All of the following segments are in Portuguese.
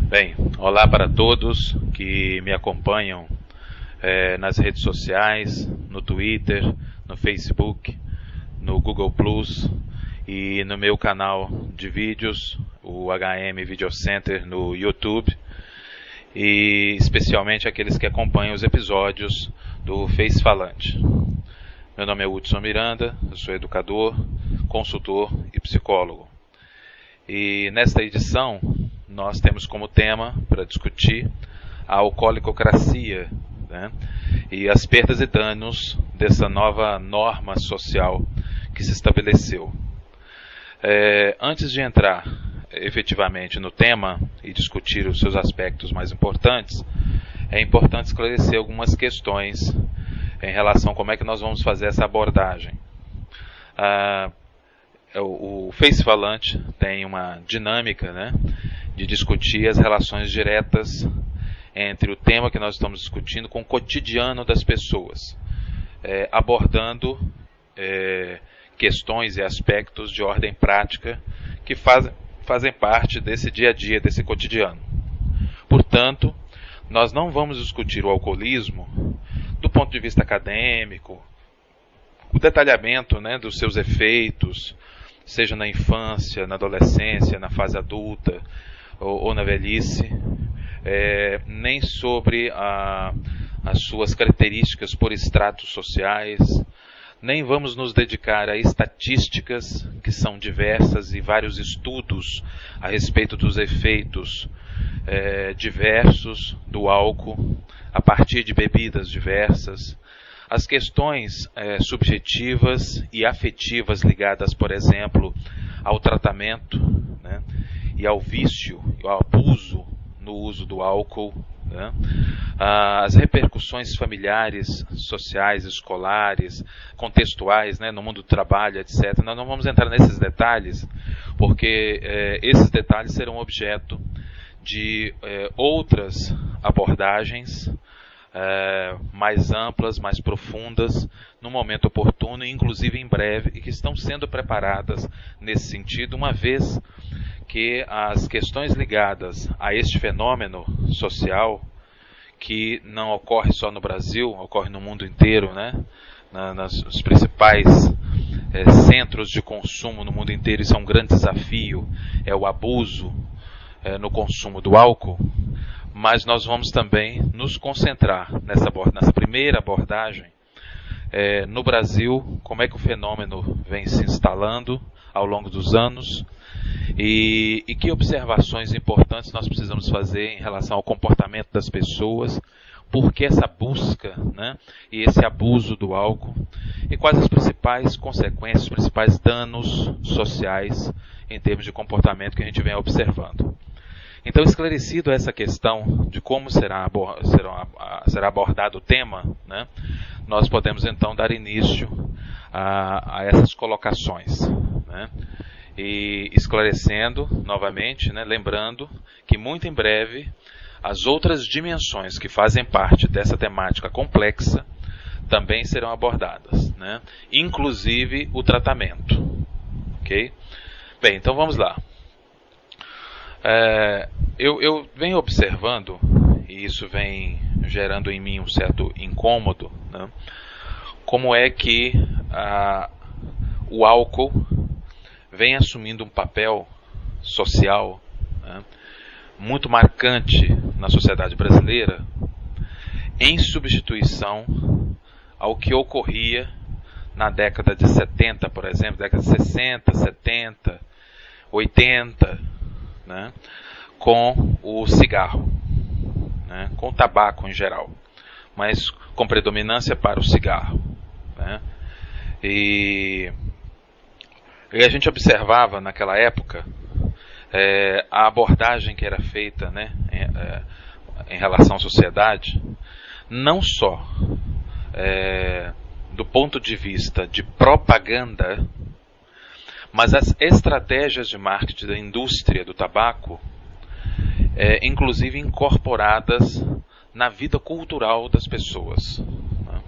Bem, olá para todos que me acompanham nas redes sociais, no Twitter, no Facebook, no Google Plus e no meu canal de vídeos, o HM Video Center no YouTube, e especialmente aqueles que acompanham os episódios do Face Falante. Meu nome é Hudson Miranda, eu sou educador, consultor e psicólogo. E nesta edição nós temos como tema para discutir a alcoolicocracia, né, e as perdas e danos dessa nova norma social que se estabeleceu. Antes de entrar efetivamente no tema e discutir os seus aspectos mais importantes, é importante esclarecer algumas questões em relação a como é que nós vamos fazer essa abordagem. O Face Falante tem uma dinâmica, né, de discutir as relações diretas entre o tema que nós estamos discutindo com o cotidiano das pessoas, abordando questões e aspectos de ordem prática que fazem parte desse dia a dia, desse cotidiano. Portanto, nós não vamos discutir o alcoolismo do ponto de vista acadêmico, o detalhamento, né, dos seus efeitos, seja na infância, na adolescência, na fase adulta ou na velhice, nem sobre as suas características por estratos sociais, nem vamos nos dedicar a estatísticas que são diversas e vários estudos a respeito dos efeitos diversos do álcool a partir de bebidas diversas. As questões subjetivas e afetivas ligadas, por exemplo, ao tratamento, né, e ao vício, ao abuso no uso do álcool, né, as repercussões familiares, sociais, escolares, contextuais, né, no mundo do trabalho, etc. Nós não vamos entrar nesses detalhes, porque esses detalhes serão objeto de outras abordagens mais amplas, mais profundas, no momento oportuno, e inclusive em breve, e que estão sendo preparadas nesse sentido, uma vez que as questões ligadas a este fenômeno social, que não ocorre só no Brasil, ocorre no mundo inteiro, né? Nos principais centros de consumo no mundo inteiro, isso é um grande desafio, é o abuso no consumo do álcool. Mas nós vamos também nos concentrar nessa primeira abordagem no Brasil, como é que o fenômeno vem se instalando ao longo dos anos e que observações importantes nós precisamos fazer em relação ao comportamento das pessoas, por que essa busca, né, e esse abuso do álcool, e quais as principais consequências, os principais danos sociais em termos de comportamento que a gente vem observando. Então, esclarecido essa questão de como será abordado o tema, né, nós podemos então dar início a essas colocações, né, e esclarecendo novamente, né, lembrando que muito em breve as outras dimensões que fazem parte dessa temática complexa também serão abordadas, né, inclusive o tratamento. Ok? Bem, então vamos lá. Eu venho observando, e isso vem gerando em mim um certo incômodo, né, como é que o álcool vem assumindo um papel social, né, muito marcante na sociedade brasileira, em substituição ao que ocorria na década de 70, por exemplo, década de 60, 70, 80, né, com o cigarro, né, com o tabaco em geral, mas com predominância para o cigarro, né. E a gente observava naquela época a abordagem que era feita, né, em relação à sociedade, não só do ponto de vista de propaganda, mas as estratégias de marketing da indústria do tabaco, inclusive incorporadas na vida cultural das pessoas, né?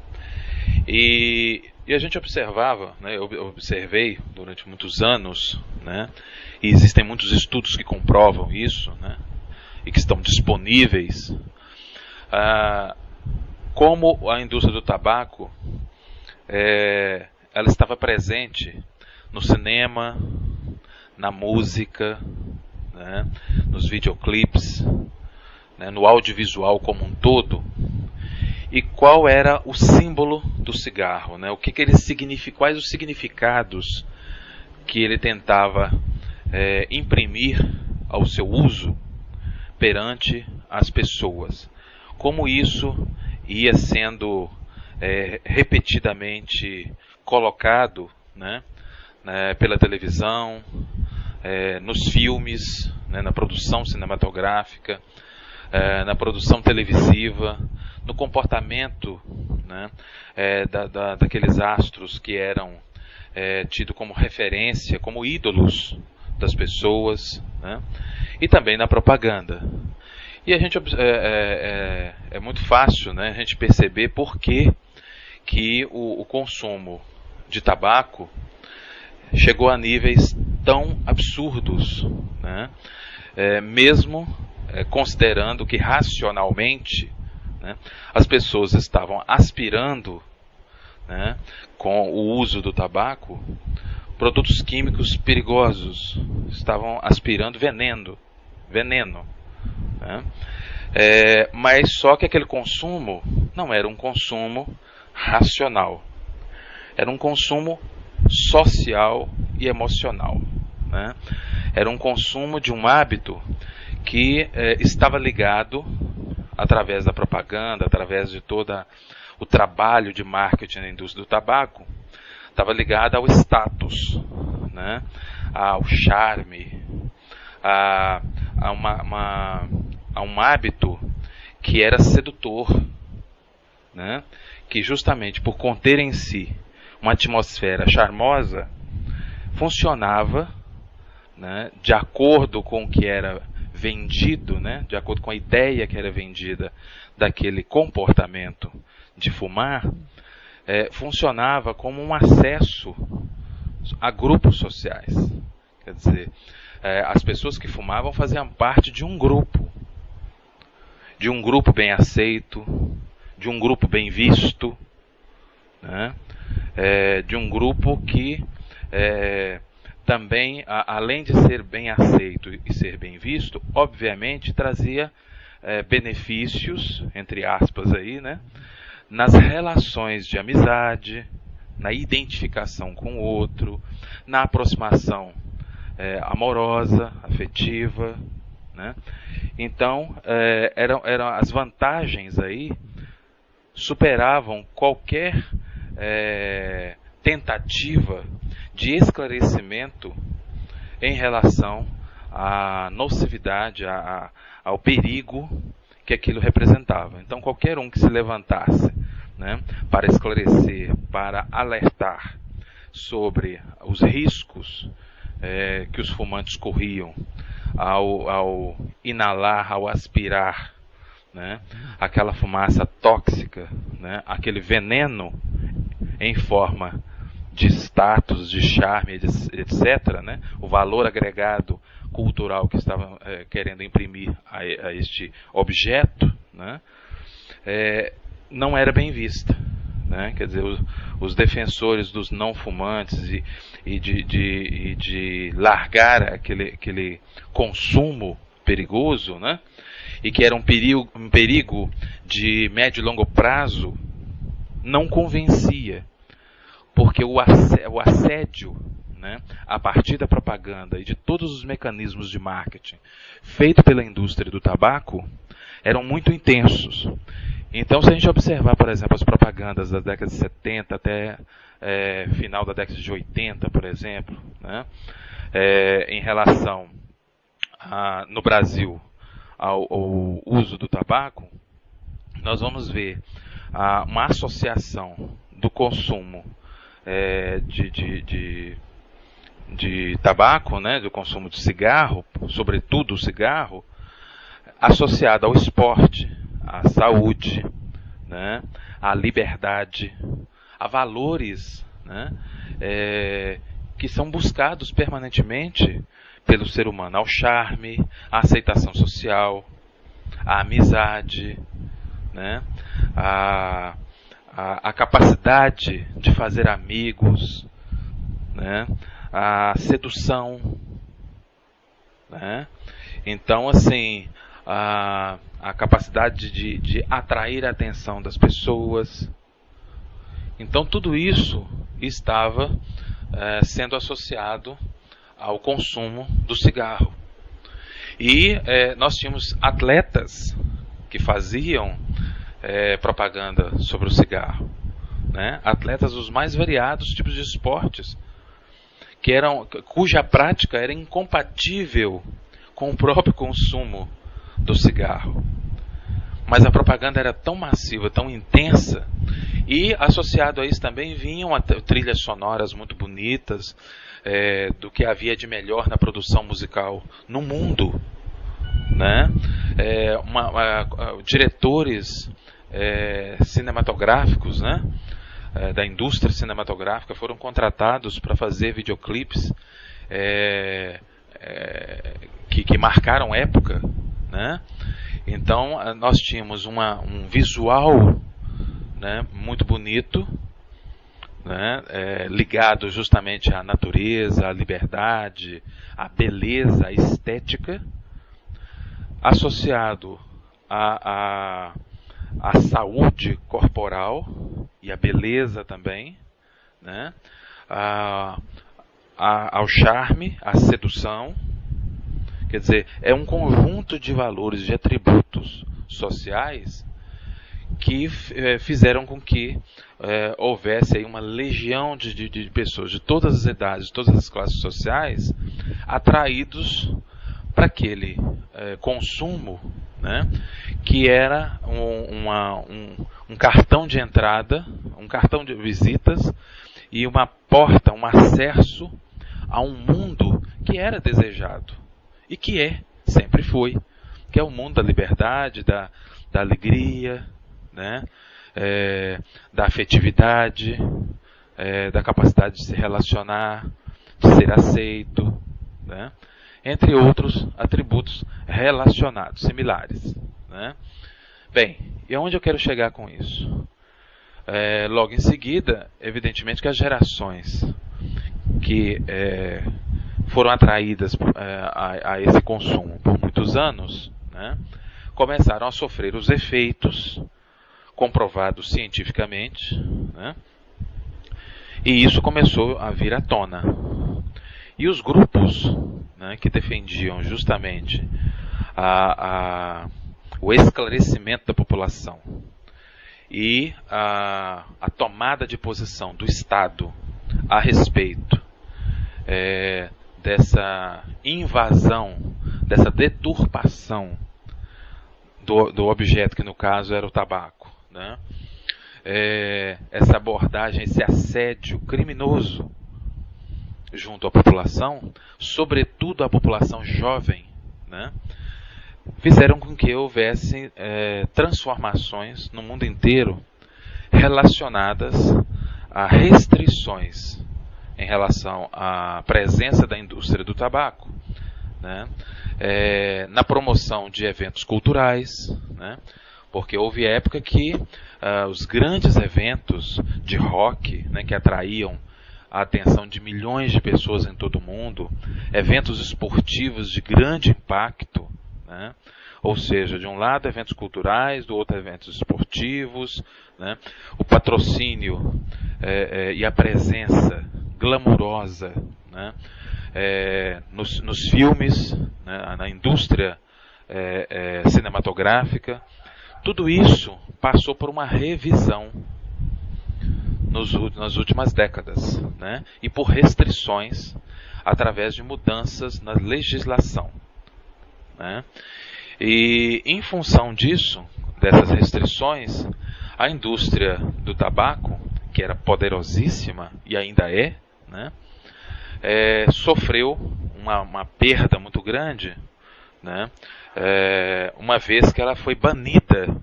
E a gente observava, né, eu observei durante muitos anos, né, e existem muitos estudos que comprovam isso, né, e que estão disponíveis, como a indústria do tabaco ela estava presente no cinema, na música, né, nos videoclipes, né, no audiovisual como um todo. E qual era o símbolo do cigarro, né? O que ele significa, quais os significados que ele tentava imprimir ao seu uso perante as pessoas. Como isso ia sendo repetidamente colocado, né, pela televisão, nos filmes, né, na produção cinematográfica, na produção televisiva, no comportamento, né, daqueles astros que eram tidos como referência, como ídolos das pessoas, né, e também na propaganda. E a gente é muito fácil, né, a gente perceber por que o consumo de tabaco chegou a níveis tão absurdos, né, mesmo considerando que racionalmente, né, as pessoas estavam aspirando, né, com o uso do tabaco, produtos químicos perigosos, estavam aspirando veneno, né? Mas só que aquele consumo não era um consumo racional, era um consumo social e emocional, né? Era um consumo de um hábito que estava ligado, através da propaganda, através de todo o trabalho de marketing na indústria do tabaco, estava ligado ao status, né? Ao charme, a um hábito que era sedutor, né? Que justamente por conter em si uma atmosfera charmosa, funcionava, né, de acordo com o que era vendido, né, de acordo com a ideia que era vendida daquele comportamento de fumar, funcionava como um acesso a grupos sociais. Quer dizer, as pessoas que fumavam faziam parte de um grupo bem aceito, de um grupo bem visto, né, de um grupo que também, além de ser bem aceito e ser bem visto, obviamente trazia benefícios, entre aspas aí, né, nas relações de amizade, na identificação com o outro, na aproximação amorosa, afetiva, né? Então, eram as vantagens aí superavam qualquer tentativa de esclarecimento em relação à nocividade, ao perigo que aquilo representava. Então, qualquer um que se levantasse, né, para esclarecer, para alertar sobre os riscos que os fumantes corriam ao inalar, ao aspirar, né, aquela fumaça tóxica, né, aquele veneno em forma de status, de charme, etc., né, o valor agregado cultural que estavam querendo imprimir a este objeto, né, não era bem vista, né? Quer dizer, os defensores dos não fumantes e de largar aquele consumo perigoso, né, e que era um perigo de médio e longo prazo, não convencia, porque o assédio, né, a partir da propaganda e de todos os mecanismos de marketing feito pela indústria do tabaco eram muito intensos. Então, se a gente observar, por exemplo, as propagandas das décadas de 70 até final da década de 80, por exemplo, né, em relação no Brasil ao uso do tabaco, nós vamos ver uma associação do consumo de tabaco, né, do consumo de cigarro, sobretudo o cigarro, associado ao esporte, à saúde, né, à liberdade, a valores, né, que são buscados permanentemente pelo ser humano, ao charme, à aceitação social, a amizade, né? A capacidade de fazer amigos, né? A sedução, né? Então, assim, a capacidade de atrair a atenção das pessoas. Então, tudo isso estava sendo associado ao consumo do cigarro. E nós tínhamos atletas que faziam propaganda sobre o cigarro, né? Atletas dos mais variados tipos de esportes, cuja prática era incompatível com o próprio consumo do cigarro. Mas a propaganda era tão massiva, tão intensa, e associado a isso também vinham trilhas sonoras muito bonitas, do que havia de melhor na produção musical no mundo, né? Diretores cinematográficos, né? Da indústria cinematográfica foram contratados para fazer videoclipes que marcaram época, né? Então nós tínhamos um visual, né, muito bonito, né, ligado justamente à natureza, à liberdade, à beleza, à estética, associado à saúde corporal e à beleza também, né, ao charme, à sedução. Quer dizer, é um conjunto de valores, de atributos sociais que fizeram com que houvesse aí uma legião de pessoas de todas as idades, de todas as classes sociais, atraídos para aquele consumo, né, que era um cartão de entrada, um cartão de visitas e uma porta, um acesso a um mundo que era desejado e que sempre foi, que é o mundo da liberdade, da alegria, né? Da afetividade, da capacidade de se relacionar, de ser aceito, né? Entre outros atributos relacionados, similares, né? Bem, e aonde eu quero chegar com isso? Logo em seguida, evidentemente que as gerações que foram atraídas a esse consumo por muitos anos, né, começaram a sofrer os efeitos comprovados cientificamente, né, e isso começou a vir à tona. E os grupos, né, que defendiam justamente o esclarecimento da população e a tomada de posição do Estado a respeito dessa invasão, dessa deturpação do objeto, que no caso era o tabaco, né? Essa abordagem, esse assédio criminoso junto à população, sobretudo à população jovem, né, fizeram com que houvesse transformações no mundo inteiro relacionadas a restrições em relação à presença da indústria do tabaco, né, na promoção de eventos culturais, né, porque houve época que os grandes eventos de rock, né, que atraíam a atenção de milhões de pessoas em todo o mundo, eventos esportivos de grande impacto, né, ou seja, de um lado eventos culturais, do outro eventos esportivos, né, o patrocínio e a presença glamurosa, né, nos filmes, né, na indústria cinematográfica. Tudo isso passou por uma revisão nas últimas décadas, né, e por restrições através de mudanças na legislação, né. E em função disso, dessas restrições, a indústria do tabaco, que era poderosíssima e ainda né, sofreu uma perda muito grande, né, uma vez que ela foi banida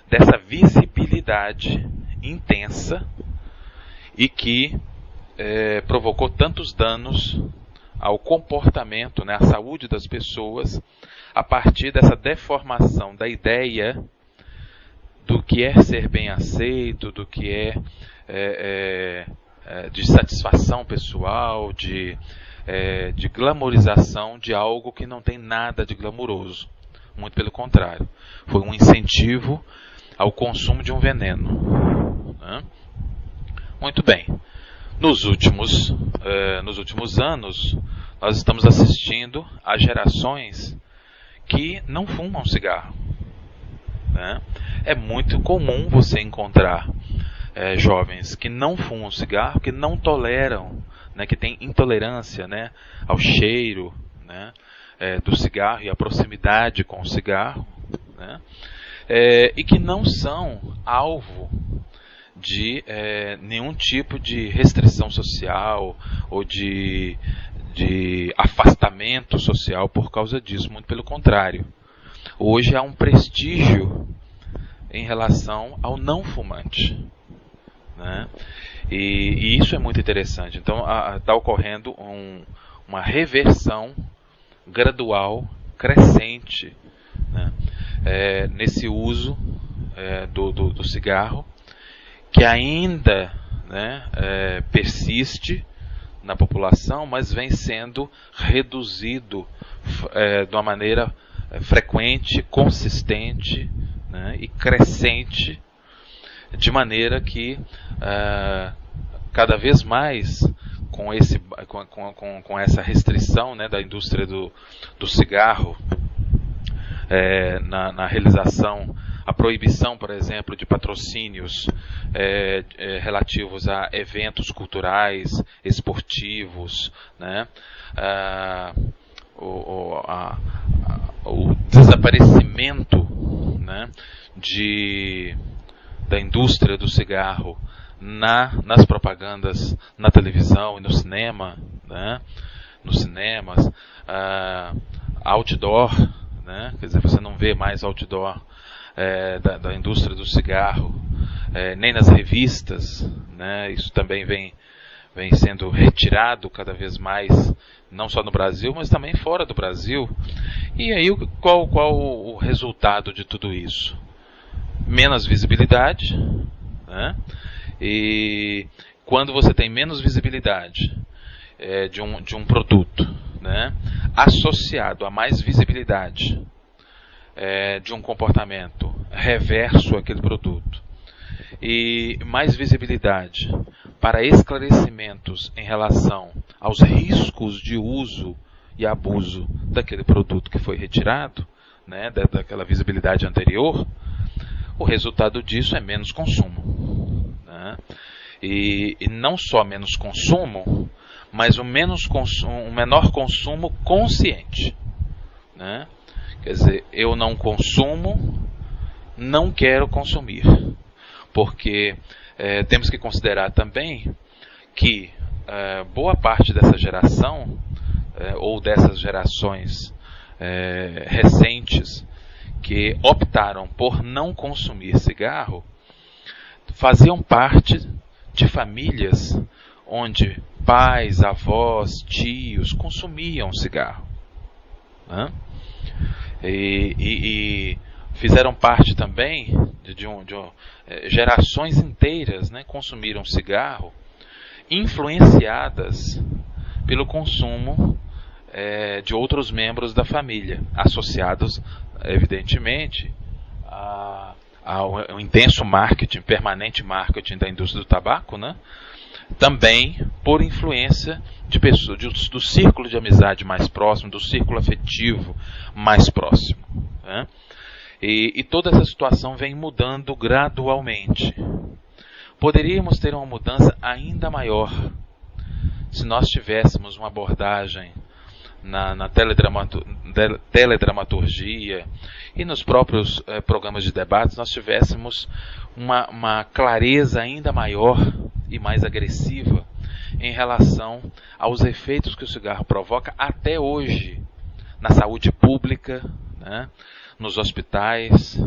dessa visibilidade intensa e que provocou tantos danos ao comportamento, né, à saúde das pessoas, a partir dessa deformação da ideia do que é ser bem aceito, do que de satisfação pessoal, de glamorização de algo que não tem nada de glamouroso. Muito pelo contrário. Foi um incentivo ao consumo de um veneno. Né? Muito bem. Nos últimos anos, nós estamos assistindo a gerações que não fumam cigarro. Né? É muito comum você encontrar jovens que não fumam cigarro, que não toleram, né, que têm intolerância, né, ao cheiro, né, do cigarro e à proximidade com o cigarro, né, e que não são alvo de nenhum tipo de restrição social ou de afastamento social por causa disso, muito pelo contrário. Hoje há um prestígio em relação ao não fumante. Né? E isso é muito interessante. Então está ocorrendo uma reversão gradual, crescente, né? Nesse uso do cigarro, que ainda, né, persiste na população, mas vem sendo reduzido de uma maneira frequente, consistente, né, e crescente, de maneira que cada vez mais com essa restrição, né, da indústria do cigarro na realização, a proibição, por exemplo, de patrocínios relativos a eventos culturais, esportivos, né, o desaparecimento, né, da indústria do cigarro nas propagandas, na televisão e no cinema, né, nos cinemas, outdoor, né, quer dizer, você não vê mais outdoor da indústria do cigarro, nem nas revistas, né, isso também vem sendo retirado cada vez mais, não só no Brasil, mas também fora do Brasil. E aí qual o resultado de tudo isso? Menos visibilidade, né? E quando você tem menos visibilidade de um produto, né, associado a mais visibilidade de um comportamento reverso àquele produto, e mais visibilidade para esclarecimentos em relação aos riscos de uso e abuso daquele produto que foi retirado, né, daquela visibilidade anterior, o resultado disso é menos consumo. Né? E não só menos consumo, mas um menor consumo consciente. Né? Quer dizer, eu não consumo, não quero consumir. Porque temos que considerar também que boa parte dessa geração, ou dessas gerações recentes, que optaram por não consumir cigarro, faziam parte de famílias onde pais, avós, tios consumiam cigarro. Né? E fizeram parte também de gerações inteiras, né, consumiram cigarro, influenciadas pelo consumo de outros membros da família, associados, evidentemente, ao intenso marketing, permanente marketing da indústria do tabaco, né? Também por influência de pessoas, do círculo de amizade mais próximo, do círculo afetivo mais próximo. Né? E toda essa situação vem mudando gradualmente. Poderíamos ter uma mudança ainda maior se nós tivéssemos uma abordagem na teledramaturgia e nos próprios programas de debates, nós tivéssemos uma clareza ainda maior e mais agressiva em relação aos efeitos que o cigarro provoca até hoje na saúde pública, né, nos hospitais,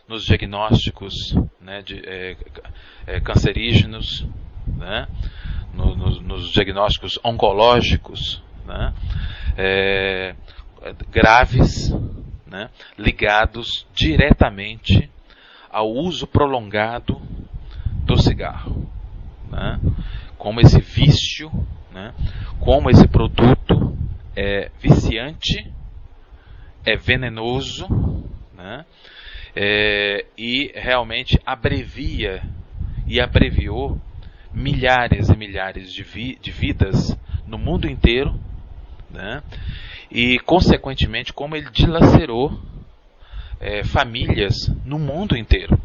nos diagnósticos, né, cancerígenos, né, nos diagnósticos oncológicos, né, graves, né, ligados diretamente ao uso prolongado do cigarro, né, como esse vício, né, como esse produto é viciante, é venenoso, né, e realmente abrevia e abreviou milhares e milhares de vidas no mundo inteiro, né, e consequentemente como ele dilacerou famílias no mundo inteiro,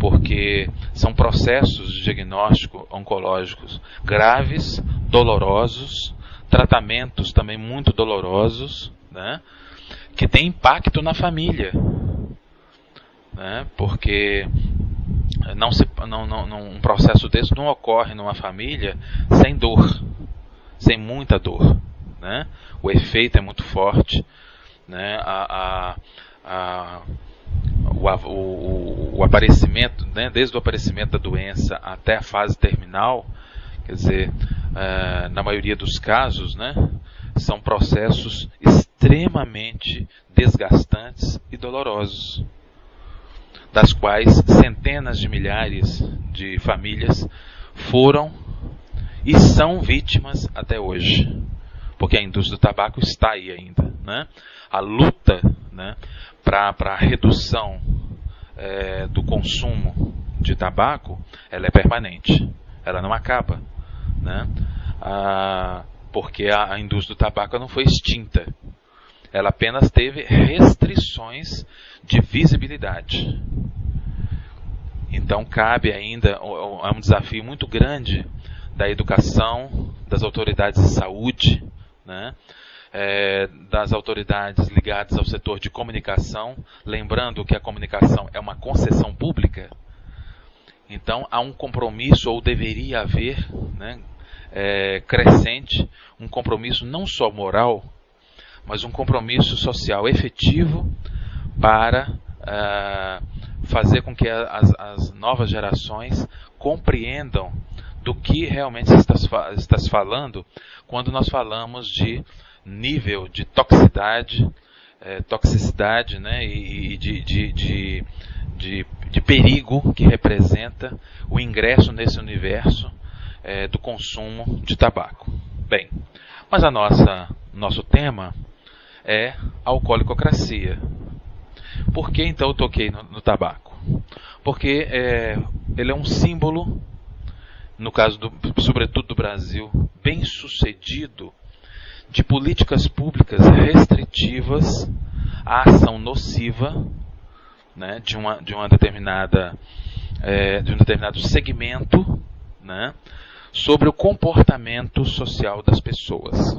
porque são processos de diagnóstico oncológicos graves, dolorosos, tratamentos também muito dolorosos, né, que tem impacto na família, né, porque um processo desse não ocorre numa família sem dor, sem muita dor, né? O efeito é muito forte, né? O aparecimento, né? Desde o aparecimento da doença até a fase terminal, quer dizer, na maioria dos casos, né, são processos extremamente desgastantes e dolorosos, das quais centenas de milhares de famílias foram e são vítimas até hoje, porque a indústria do tabaco está aí ainda, né? A luta, né, para a redução do consumo de tabaco, ela é permanente, ela não acaba, né? Porque a indústria do tabaco não foi extinta, ela apenas teve restrições de visibilidade. Então cabe ainda, é um desafio muito grande da educação, das autoridades de saúde, né, das autoridades ligadas ao setor de comunicação, lembrando que a comunicação é uma concessão pública, então há um compromisso, ou deveria haver, né, crescente, um compromisso não só moral, mas um compromisso social efetivo para fazer com que as novas gerações compreendam do que realmente está se falando quando nós falamos de nível de toxicidade, né, e de perigo que representa o ingresso nesse universo do consumo de tabaco. Bem, mas nosso tema é a alcoolicocracia. Por que então eu toquei no tabaco? Porque ele é um símbolo, no caso sobretudo do Brasil, bem sucedido, de políticas públicas restritivas à ação nociva, né, de um determinado segmento, né, sobre o comportamento social das pessoas.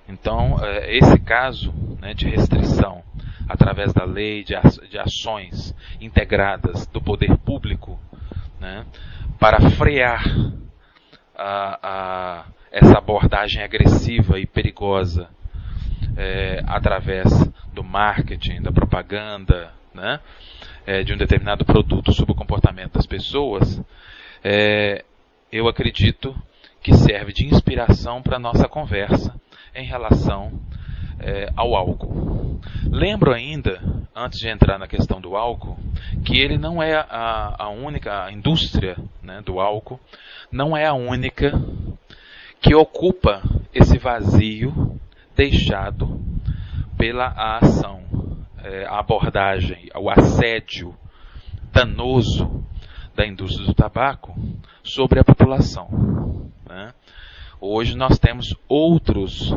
Então, esse caso, né, de restrição através da lei, de ações integradas do poder público, né, para frear essa abordagem agressiva e perigosa através do marketing, da propaganda, né, de um determinado produto sobre o comportamento das pessoas, eu acredito que serve de inspiração para a nossa conversa em relação ao álcool. Lembro ainda, antes de entrar na questão do álcool, que ele não é a indústria, né, do álcool, não é a única que ocupa esse vazio deixado pela ação, a abordagem, o assédio danoso da indústria do tabaco sobre a população, né? Hoje nós temos outras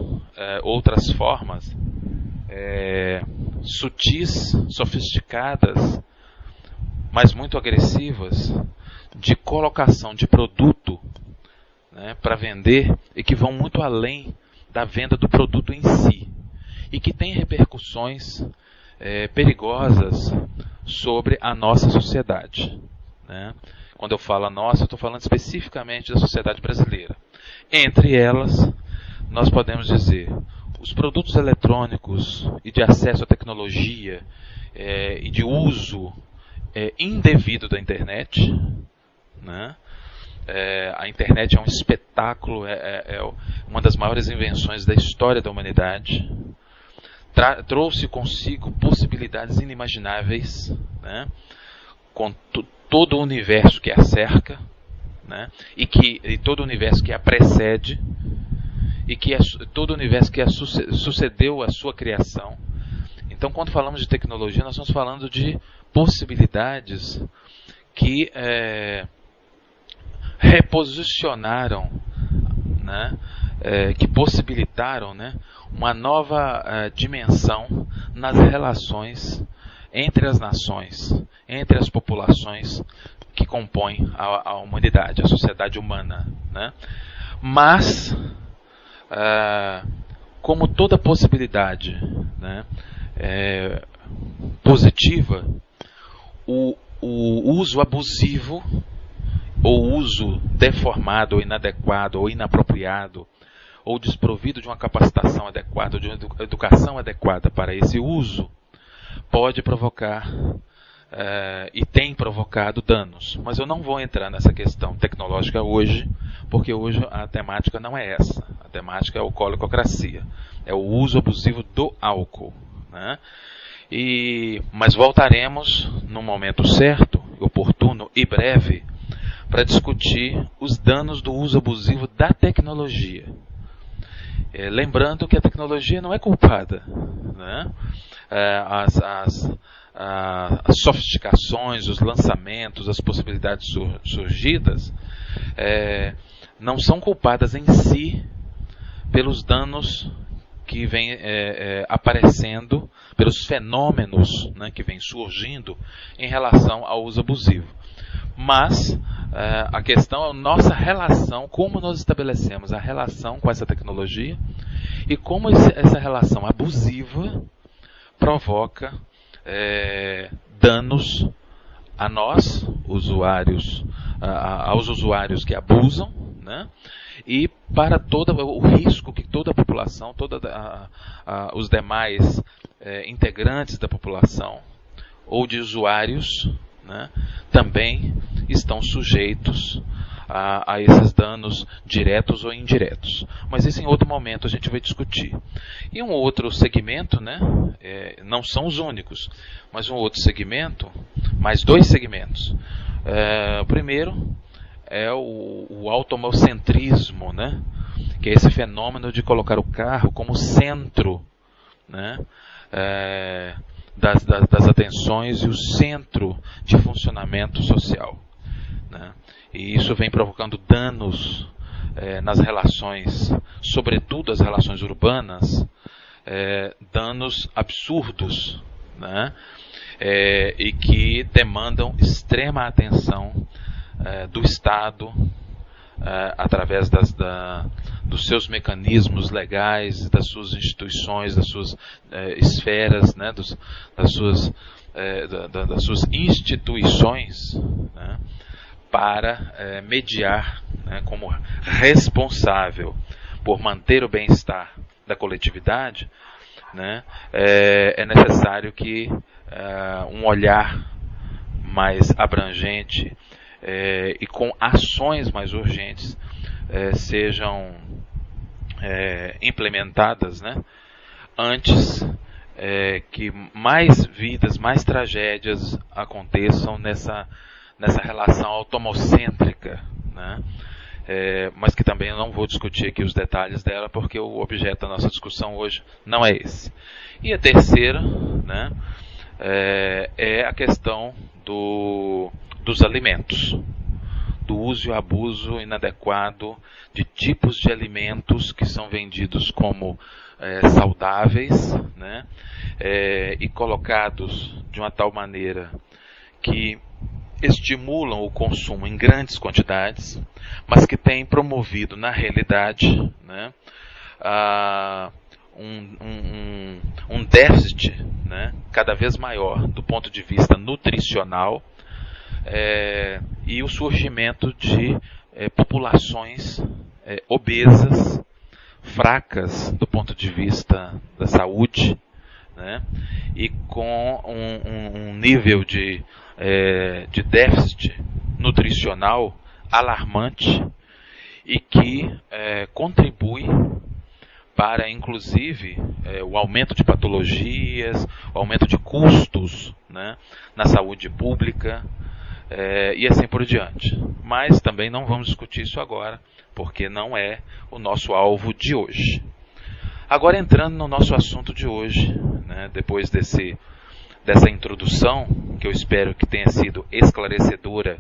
formas sutis, sofisticadas, mas muito agressivas, de colocação de produto, né, para vender, e que vão muito além da venda do produto em si, e que tem repercussões perigosas sobre a nossa sociedade, né? Quando eu falo a nossa, eu estou falando especificamente da sociedade brasileira. Entre elas, nós podemos dizer os produtos eletrônicos e de acesso à tecnologia e de uso indevido da internet, né? A internet é um espetáculo, é uma das maiores invenções da história da humanidade. trouxe consigo possibilidades inimagináveis, né, com todo o universo que a cerca, né, e todo o universo que a precede, e todo o universo que sucedeu à sua criação. Então, quando falamos de tecnologia, nós estamos falando de possibilidades que reposicionaram, né, que possibilitaram, né, uma nova dimensão nas relações entre as nações, entre as populações que compõem a humanidade, a sociedade humana, né? Mas, como toda possibilidade, né, positiva, o uso abusivo, ou uso deformado, ou inadequado, ou inapropriado, ou desprovido de uma capacitação adequada, ou de uma educação adequada para esse uso, pode provocar e tem provocado danos. Mas eu não vou entrar nessa questão tecnológica hoje, porque hoje a temática não é essa. A temática é a alcoólicocracia, é o uso abusivo do álcool, né? Mas voltaremos num momento certo, oportuno e breve, para discutir os danos do uso abusivo da tecnologia. Lembrando que a tecnologia não é culpada, né? As sofisticações, os lançamentos, as possibilidades surgidas não são culpadas em si pelos danos que vêm aparecendo, pelos fenômenos, né, que vêm surgindo em relação ao uso abusivo. Mas a questão é a nossa relação, como nós estabelecemos a relação com essa tecnologia e como essa relação abusiva provoca danos a nós, usuários, aos usuários que abusam, né? E para todo o risco que toda a população, os demais integrantes da população ou de usuários, né, também estão sujeitos a esses danos diretos ou indiretos. Mas isso em outro momento a gente vai discutir. E um outro segmento, né, não são os únicos, mas um outro segmento, mais dois segmentos. O primeiro é o automocentrismo, né, que é esse fenômeno de colocar o carro como centro, né, das atenções e o centro de funcionamento social, né? E isso vem provocando danos nas relações, sobretudo as relações urbanas, danos absurdos, né? E que demandam extrema atenção do Estado, através dos seus mecanismos legais, das suas instituições, das suas esferas, né, das suas instituições, né, para mediar, né, como responsável por manter o bem-estar da coletividade, né, é necessário que um olhar mais abrangente e com ações mais urgentes sejam implementadas, né, antes que mais vidas, mais tragédias aconteçam nessa relação automocêntrica, né, mas que também eu não vou discutir aqui os detalhes dela, porque o objeto da nossa discussão hoje não é esse. E a terceira, né, é a questão dos alimentos, do uso e abuso inadequado de tipos de alimentos que são vendidos como saudáveis, né, e colocados de uma tal maneira que estimulam o consumo em grandes quantidades, mas que têm promovido na realidade, né, um déficit, né, cada vez maior do ponto de vista nutricional, e o surgimento de populações obesas, fracas do ponto de vista da saúde, né, e com um nível de déficit nutricional alarmante e que contribui para inclusive o aumento de patologias, o aumento de custos, né, na saúde pública, e assim por diante. Mas também não vamos discutir isso agora, porque não é o nosso alvo de hoje. Agora entrando no nosso assunto de hoje, né, depois dessa introdução, que eu espero que tenha sido esclarecedora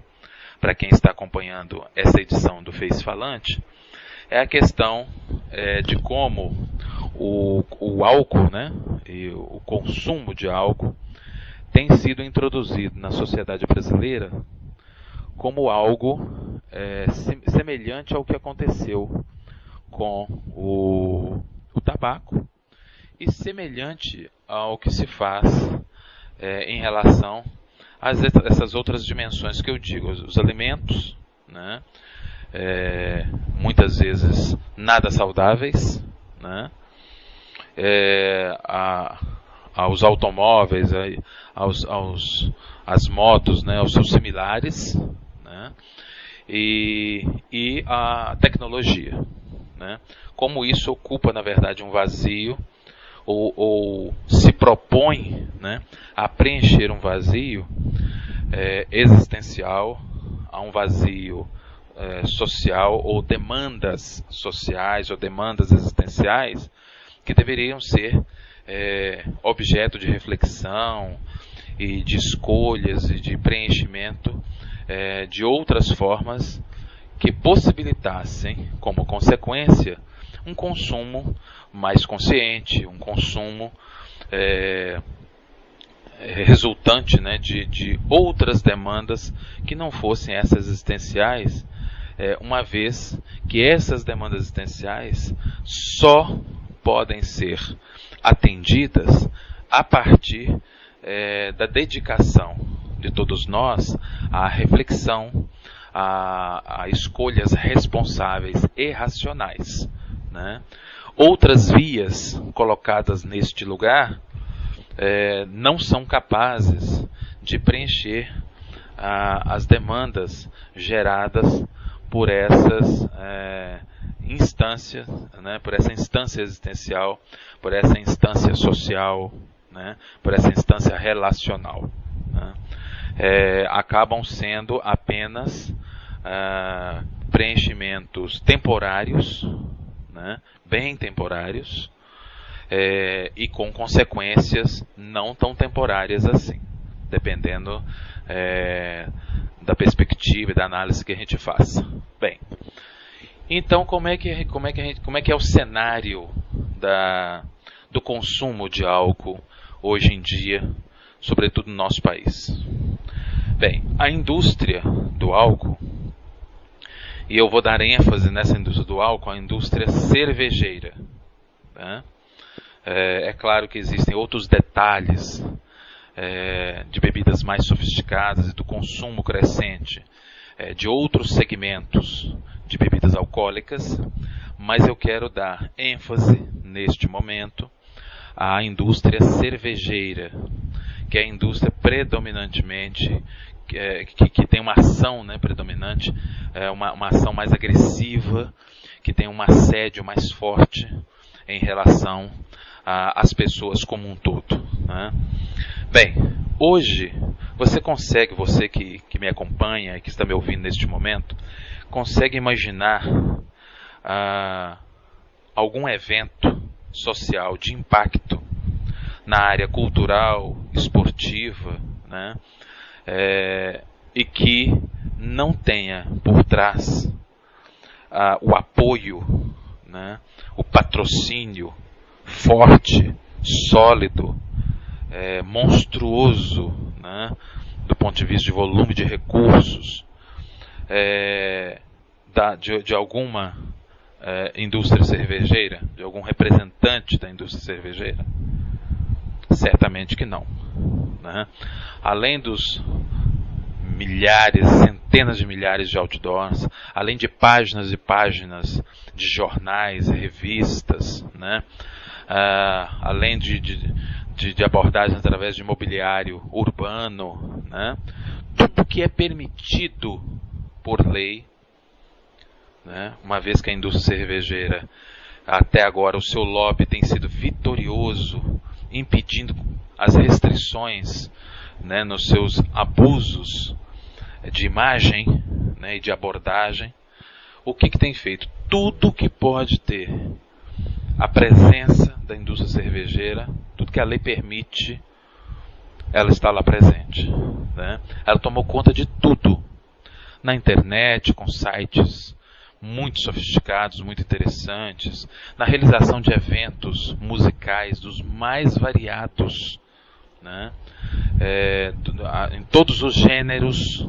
para quem está acompanhando essa edição do Face Falante, é a questão de como o álcool, né, e o consumo de álcool tem sido introduzido na sociedade brasileira como algo semelhante ao que aconteceu com o tabaco e semelhante ao que se faz em relação a essas outras dimensões que eu digo, os alimentos, né, muitas vezes nada saudáveis, né, aos automóveis, às motos, né, aos seus similares, né, e a tecnologia, né, como isso ocupa, na verdade, um vazio, ou se propõe, né, a preencher um vazio existencial, a um vazio social, ou demandas sociais, ou demandas existenciais, que deveriam ser objeto de reflexão e de escolhas e de preenchimento de outras formas que possibilitassem, como consequência, um consumo mais consciente, um consumo resultante, né, de outras demandas que não fossem essas existenciais, uma vez que essas demandas existenciais só podem ser atendidas a partir da dedicação de todos nós à reflexão, a escolhas responsáveis e racionais, né? Outras vias colocadas neste lugar não são capazes de preencher as demandas geradas por essas instâncias, né, por essa instância existencial, por essa instância social, né, por essa instância relacional, né. Acabam sendo apenas preenchimentos temporários, né, bem temporários, e com consequências não tão temporárias assim, dependendo da perspectiva e da análise que a gente faça. Bem, então como é que é o cenário do consumo de álcool hoje em dia, sobretudo no nosso país? Bem, a indústria do álcool, e eu vou dar ênfase nessa indústria do álcool, a indústria cervejeira, né? É claro que existem outros detalhes de bebidas mais sofisticadas e do consumo crescente de outros segmentos de bebidas alcoólicas, mas eu quero dar ênfase neste momento à indústria cervejeira, que é a indústria predominantemente que tem uma ação, né, predominante, uma ação mais agressiva, que tem um assédio mais forte em relação às pessoas como um todo, né? Bem, hoje você que me acompanha e que está me ouvindo neste momento, consegue imaginar algum evento social de impacto na área cultural, esportiva, né, e que não tenha por trás o apoio, né, o patrocínio forte, sólido, monstruoso, né, do ponto de vista de volume de recursos, de alguma indústria cervejeira, de algum representante da indústria cervejeira? Certamente que não, né? Além dos milhares, centenas de milhares de outdoors, além de páginas e páginas de jornais, revistas, né? Além de abordagens através de mobiliário urbano, né? Tudo que é permitido por lei, né? Uma vez que a indústria cervejeira até agora o seu lobby tem sido vitorioso, impedindo as restrições, né, nos seus abusos de imagem, né, e de abordagem. O que tem feito? Tudo que pode ter a presença da indústria cervejeira, tudo que a lei permite, ela está lá presente, né? Ela tomou conta de tudo, na internet, com sites muito sofisticados, muito interessantes, na realização de eventos musicais dos mais variados, né? Em todos os gêneros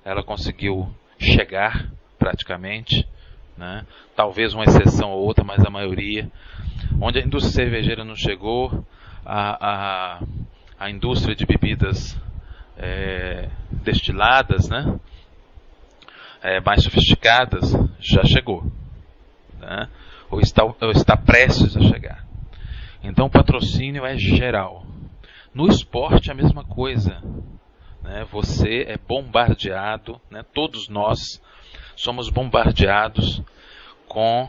ela conseguiu chegar praticamente, né? Talvez uma exceção ou outra, mas a maioria. Onde a indústria cervejeira não chegou, a indústria de bebidas destiladas, né? Mais sofisticadas, já chegou, né? ou está prestes a chegar. Então o patrocínio é geral. No esporte é a mesma coisa, né? Você é bombardeado, né? Todos nós somos bombardeados com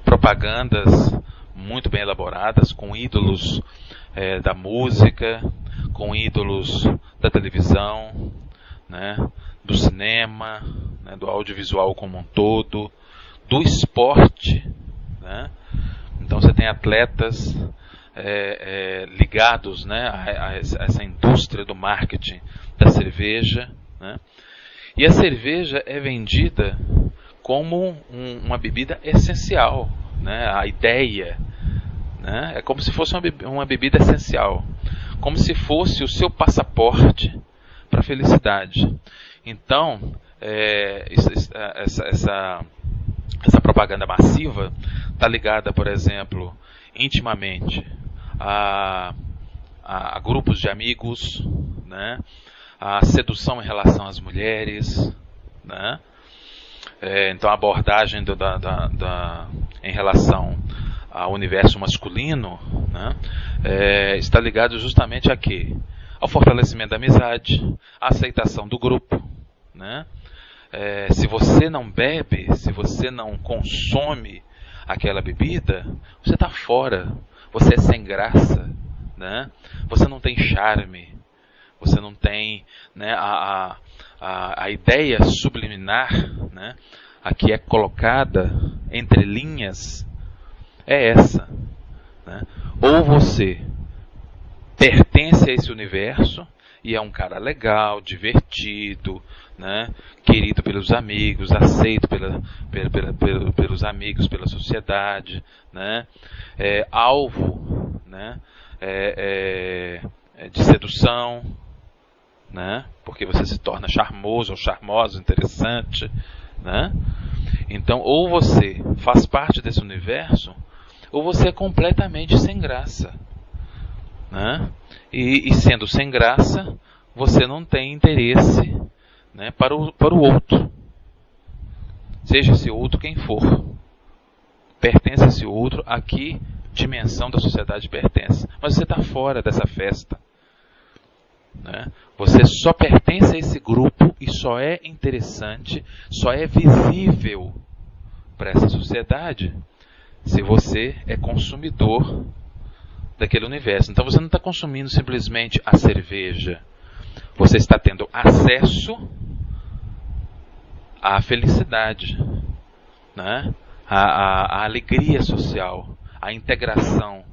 propagandas muito bem elaboradas, com ídolos da música, com ídolos da televisão, né? Do cinema, né? Do audiovisual como um todo, do esporte, né? Então você tem atletas ligados, né, a essa indústria do marketing da cerveja, né? E a cerveja é vendida como uma bebida essencial, né? A ideia, né, é como se fosse uma bebida essencial, como se fosse o seu passaporte para a felicidade. Então, essa propaganda massiva está ligada, por exemplo, intimamente a grupos de amigos, né? A sedução em relação às mulheres, né? Então a abordagem em relação ao universo masculino, né? Está ligado justamente a quê? Ao fortalecimento da amizade, à aceitação do grupo, né? Se você não bebe, se você não consome aquela bebida, você está fora, você é sem graça, né? Você não tem charme, você não tem, né, a ideia subliminar, né, a que é colocada entre linhas é essa, né? Ou você pertence a esse universo e é um cara legal, divertido, né, querido pelos amigos, aceito pelos amigos, pela sociedade, né, alvo, né, de sedução, né, porque você se torna charmoso ou charmosa, interessante, né? Então, ou você faz parte desse universo, ou você é completamente sem graça, né? E sendo sem graça, você não tem interesse, né, para o outro, seja esse outro quem for. Pertence a esse outro, a que dimensão da sociedade pertence. Mas você está fora dessa festa, né? Você só pertence a esse grupo e só é interessante, só é visível para essa sociedade se você é consumidor daquele universo. Então você não está consumindo simplesmente a cerveja, você está tendo acesso à felicidade, né? à alegria social, à integração,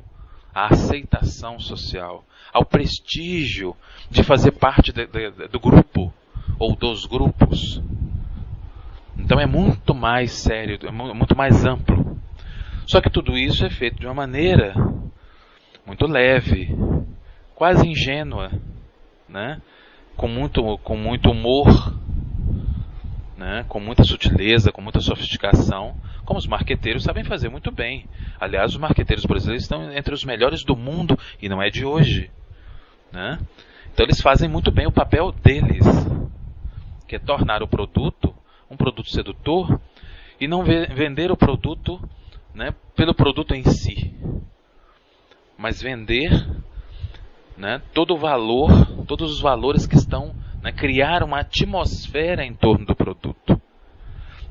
à aceitação social, ao prestígio de fazer parte do grupo ou dos grupos. Então é muito mais sério, é muito mais amplo. Só que tudo isso é feito de uma maneira muito leve, quase ingênua, né? Com muito humor, né? Com muita sutileza, com muita sofisticação, como os marqueteiros sabem fazer muito bem. Aliás, os marqueteiros brasileiros estão entre os melhores do mundo, e não é de hoje, né? Então eles fazem muito bem o papel deles, que é tornar o produto um produto sedutor e não vender o produto, né, pelo produto em si, mas vender, né, todo o valor, todos os valores que estão, né, criar uma atmosfera em torno do produto,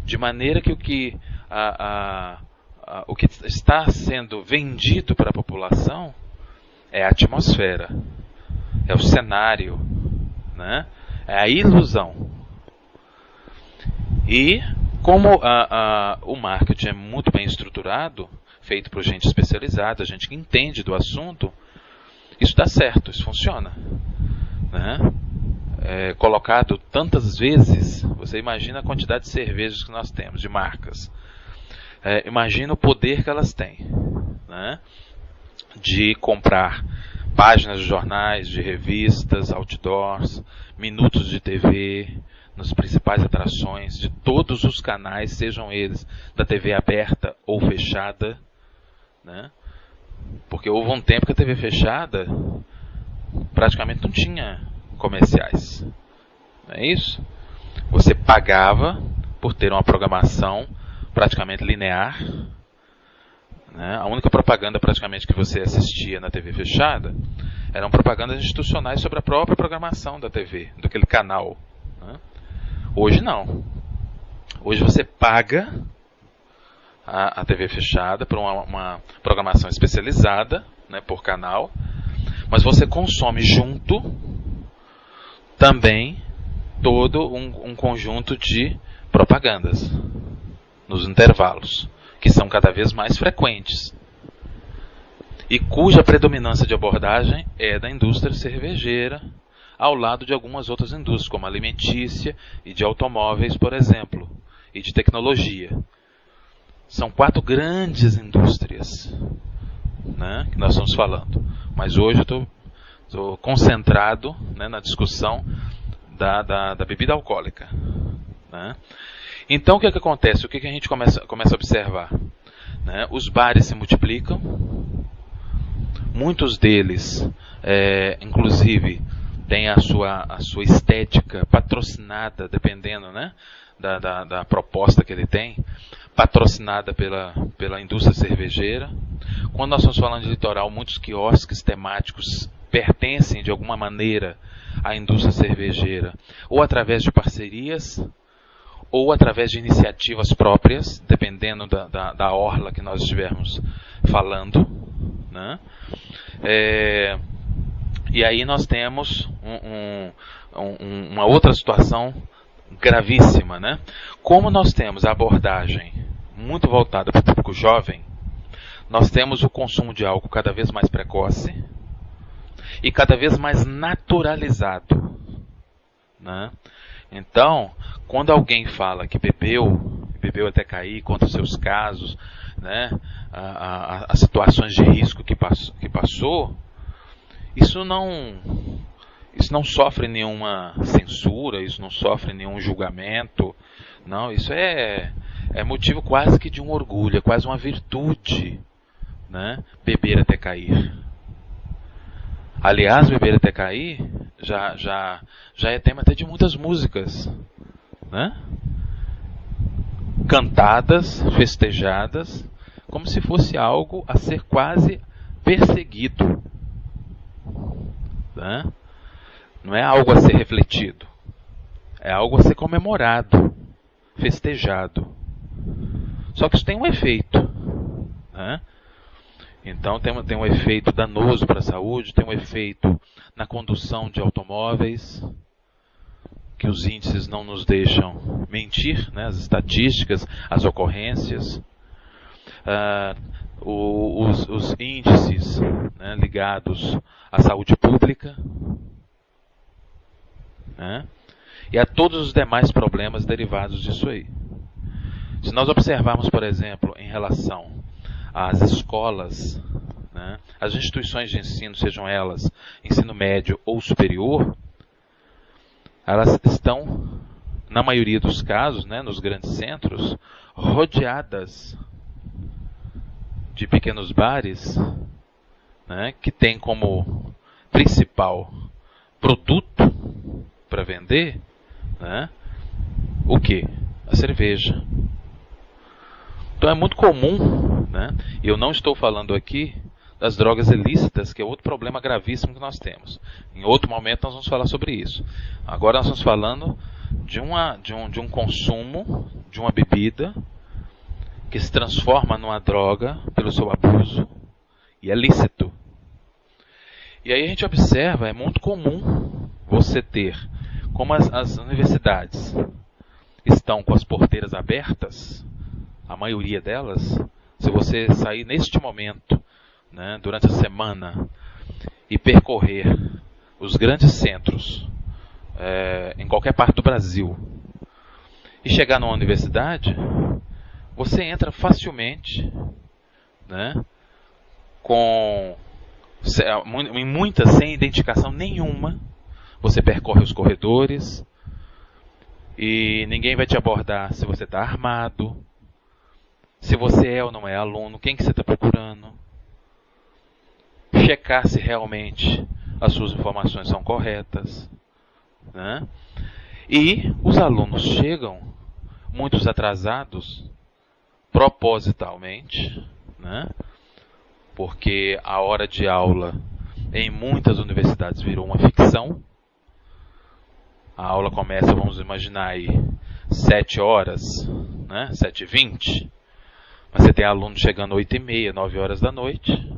de maneira que o que está sendo vendido para a população é a atmosfera, é o cenário, né? É a ilusão. E como o marketing é muito bem estruturado, feito por gente especializada, gente que entende do assunto, isso dá certo, isso funciona, né? Colocado tantas vezes, você imagina a quantidade de cervejas que nós temos, de marcas. Imagina o poder que elas têm, né? De comprar páginas de jornais, de revistas, outdoors, minutos de TV, nas principais atrações, de todos os canais, sejam eles da TV aberta ou fechada, né? Porque houve um tempo que a TV fechada praticamente não tinha comerciais. Não é isso? Você pagava por ter uma programação praticamente linear, né? A única propaganda praticamente que você assistia na TV fechada eram propagandas institucionais sobre a própria programação da TV, daquele canal, né? Hoje não. Hoje você paga a TV fechada por uma programação especializada, né, por canal, mas você consome junto também todo um conjunto de propagandas nos intervalos, que são cada vez mais frequentes e cuja predominância de abordagem é da indústria cervejeira, ao lado de algumas outras indústrias, como alimentícia e de automóveis, por exemplo, e de tecnologia. São 4 grandes indústrias, né, que nós estamos falando. Mas hoje eu estou concentrado, né, na discussão da bebida alcoólica, né? Então o que acontece? O que a gente começa a observar? Né? Os bares se multiplicam, muitos deles, inclusive, têm a sua estética patrocinada, dependendo, né, da proposta que ele tem, patrocinada pela indústria cervejeira. Quando nós estamos falando de litoral, muitos quiosques temáticos pertencem de alguma maneira à indústria cervejeira, ou através de parcerias, ou através de iniciativas próprias, dependendo da orla que nós estivermos falando, né? E aí nós temos uma outra situação gravíssima, né? Como nós temos a abordagem muito voltada para o público jovem, nós temos o consumo de álcool cada vez mais precoce e cada vez mais naturalizado, né? Então, quando alguém fala que bebeu até cair, conta os seus casos, né, as situações de risco que passou, isso não sofre nenhuma censura, isso não sofre nenhum julgamento, não, isso é motivo quase que de um orgulho, é quase uma virtude, né, beber até cair. Aliás, beber até cair já é tema até de muitas músicas, né? Cantadas, festejadas, como se fosse algo a ser quase perseguido, né? Não é algo a ser refletido, é algo a ser comemorado, festejado. Só que isso tem um efeito, né? Então tem um efeito danoso para a saúde, tem um efeito na condução de automóveis, que os índices não nos deixam mentir, né? As estatísticas, as ocorrências, os índices, né, ligados à saúde pública, né? E a todos os demais problemas derivados disso aí. Se nós observarmos, por exemplo, em relação às escolas, né, as instituições de ensino, sejam elas ensino médio ou superior, elas estão, na maioria dos casos, né, nos grandes centros, rodeadas de pequenos bares, né, que têm como principal produto para vender, né, o que? A cerveja. Então é muito comum, né, e eu não estou falando aqui das drogas ilícitas, que é outro problema gravíssimo que nós temos. Em outro momento nós vamos falar sobre isso. Agora nós estamos falando de um consumo de uma bebida que se transforma numa droga pelo seu abuso e é lícito. E aí a gente observa, é muito comum você ter, como as universidades estão com as porteiras abertas, a maioria delas, se você sair neste momento, né, durante a semana, e percorrer os grandes centros, em qualquer parte do Brasil, e chegar numa universidade, você entra facilmente, né, em muitas sem identificação nenhuma. Você percorre os corredores e ninguém vai te abordar se você está armado, se você é ou não é aluno, quem que você está procurando, checar se realmente as suas informações são corretas, né? E os alunos chegam, muitos atrasados, propositalmente, né? Porque a hora de aula em muitas universidades virou uma ficção. A aula começa, vamos imaginar aí, 7 horas, né? 7h20. Mas você tem aluno chegando 8h30, 9 horas da noite.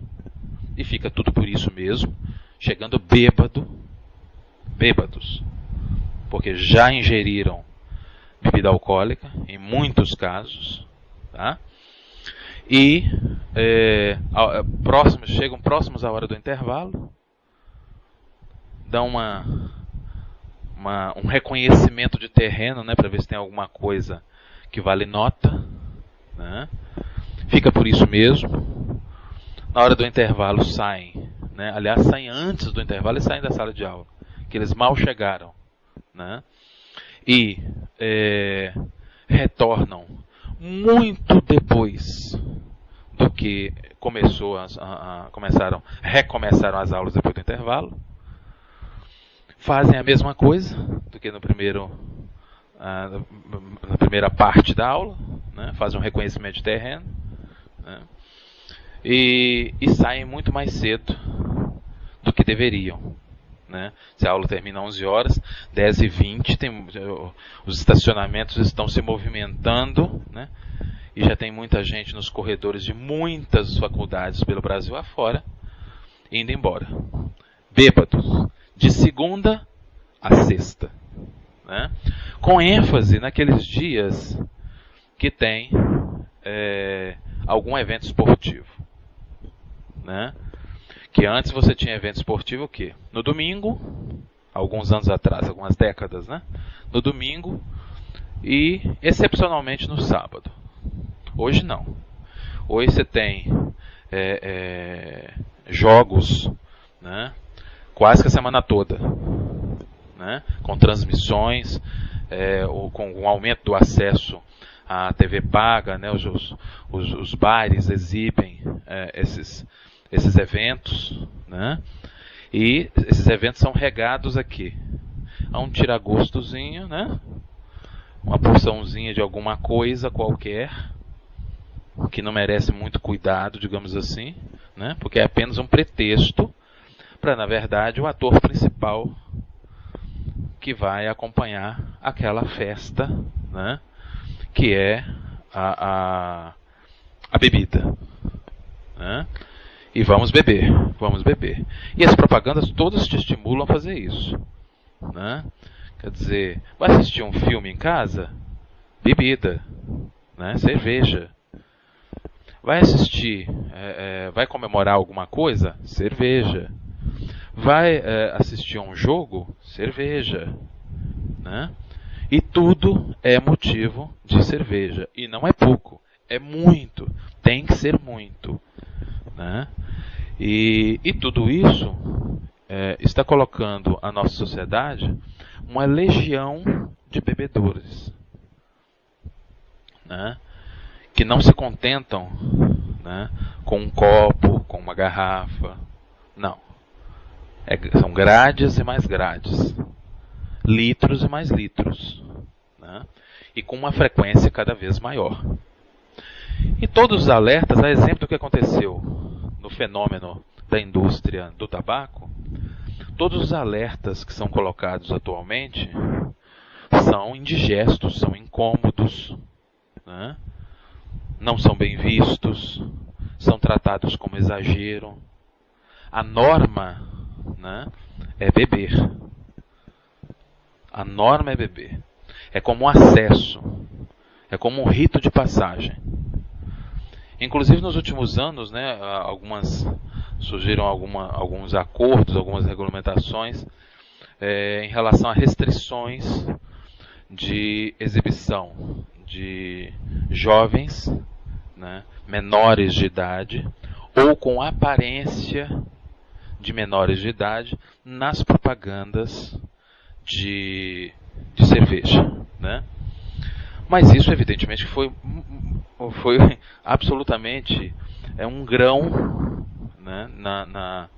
E fica tudo por isso mesmo, chegando bêbados. Porque já ingeriram bebida alcoólica, em muitos casos, tá? E chegam próximos à hora do intervalo, dão um reconhecimento de terreno, né, para ver se tem alguma coisa que vale nota, né? Fica por isso mesmo. Na hora do intervalo saem, né? Aliás, saem antes do intervalo e saem da sala de aula, que eles mal chegaram, né? E retornam muito depois do que recomeçaram as aulas depois do intervalo. Fazem a mesma coisa do que na primeira parte da aula, né? Fazem um reconhecimento de terreno, né? E saem muito mais cedo do que deveriam, né? Se a aula termina às 11 horas, 10h20, os estacionamentos estão se movimentando, né? E já tem muita gente nos corredores de muitas faculdades pelo Brasil afora, indo embora. Bêbados, de segunda a sexta, né? Com ênfase naqueles dias que tem algum evento esportivo, né? Que antes você tinha evento esportivo o quê? No domingo, alguns anos atrás, algumas décadas, né? No domingo e excepcionalmente no sábado. Hoje não. Hoje você tem jogos, né, quase que a semana toda, né, com transmissões, com um aumento do acesso à TV paga, né, os bares exibem esses eventos, né, e esses eventos são regados aqui a um tiragostozinho, né, uma porçãozinha de alguma coisa qualquer, que não merece muito cuidado, digamos assim, né? Porque é apenas um pretexto para, na verdade, o ator principal que vai acompanhar aquela festa, né? Que é a bebida, né? E vamos beber. E as propagandas todas te estimulam a fazer isso, né? Quer dizer, vai assistir um filme em casa? Bebida, né? Cerveja. Vai assistir, vai comemorar alguma coisa? Cerveja. Vai assistir a um jogo? Cerveja, né? E tudo é motivo de cerveja. E não é pouco, é muito. Tem que ser muito, né? E tudo isso está colocando a nossa sociedade uma legião de bebedores, né? Que não se contentam, né, com um copo, com uma garrafa. Não. São grades e mais grades. Litros e mais litros, né? E com uma frequência cada vez maior. E todos os alertas, a exemplo do que aconteceu no fenômeno da indústria do tabaco, todos os alertas que são colocados atualmente são indigestos, são incômodos, né? não são bem vistos, são tratados como exagero. A norma, né, é beber. A norma é beber. É como um acesso, é como um rito de passagem. Inclusive nos últimos anos, né, surgiram alguns acordos, algumas regulamentações em relação a restrições de exibição de jovens, né, menores de idade ou com aparência de menores de idade nas propagandas de cerveja, né? Mas isso evidentemente foi absolutamente um grão, né, na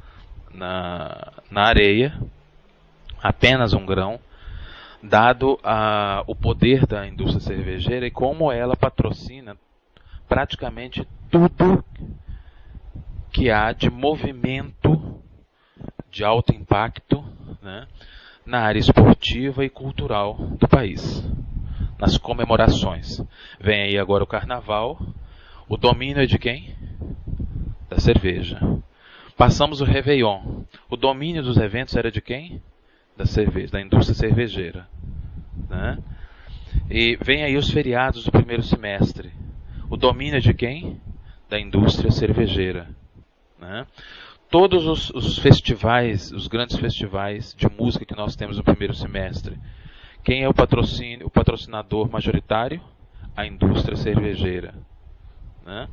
areia, apenas um grão, dado o poder da indústria cervejeira e como ela patrocina praticamente tudo que há de movimento de alto impacto, né, na área esportiva e cultural do país, nas comemorações. Vem aí agora o Carnaval, o domínio é de quem? Da cerveja. Passamos o Réveillon, o domínio dos eventos era de quem? Da cerveja, da indústria cervejeira, né? E vem aí os feriados do primeiro semestre, o domínio é de quem? Da indústria cervejeira, né? Todos os festivais, os grandes festivais de música que nós temos no primeiro semestre, quem é o patrocinador majoritário? A indústria cervejeira, né?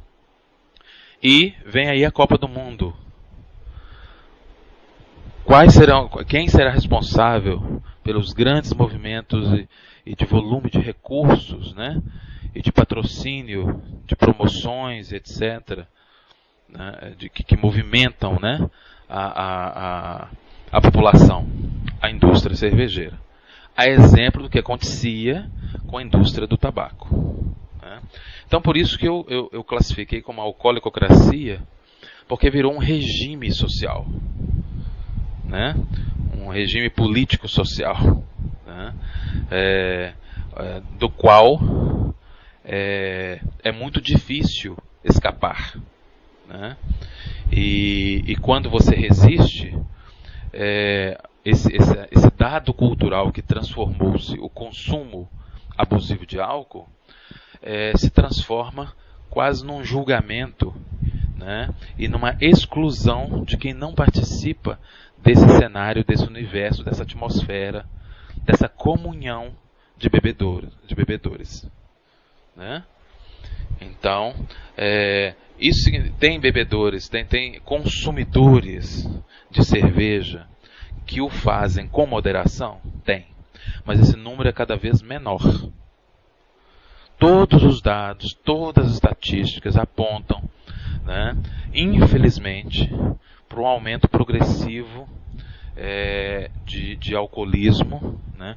E vem aí a Copa do Mundo. Quem será responsável pelos grandes movimentos e de volume de recursos, né? E de patrocínio, de promoções, etc., né? Que movimentam, né, a população? A indústria cervejeira. A exemplo do que acontecia com a indústria do tabaco, né? Então, por isso que eu classifiquei como alcoolicocracia, porque virou um regime social, né? Um regime político-social, né? Do qual é muito difícil escapar, né? E quando você resiste, esse dado cultural que transformou-se o consumo abusivo de álcool se transforma quase num julgamento, né? E numa exclusão de quem não participa desse cenário, desse universo, dessa atmosfera, dessa comunhão de bebedores, né? Então, isso tem bebedores, tem consumidores de cerveja que o fazem com moderação? Tem. Mas esse número é cada vez menor. Todos os dados, todas as estatísticas apontam, né, infelizmente, para um aumento progressivo de alcoolismo, né,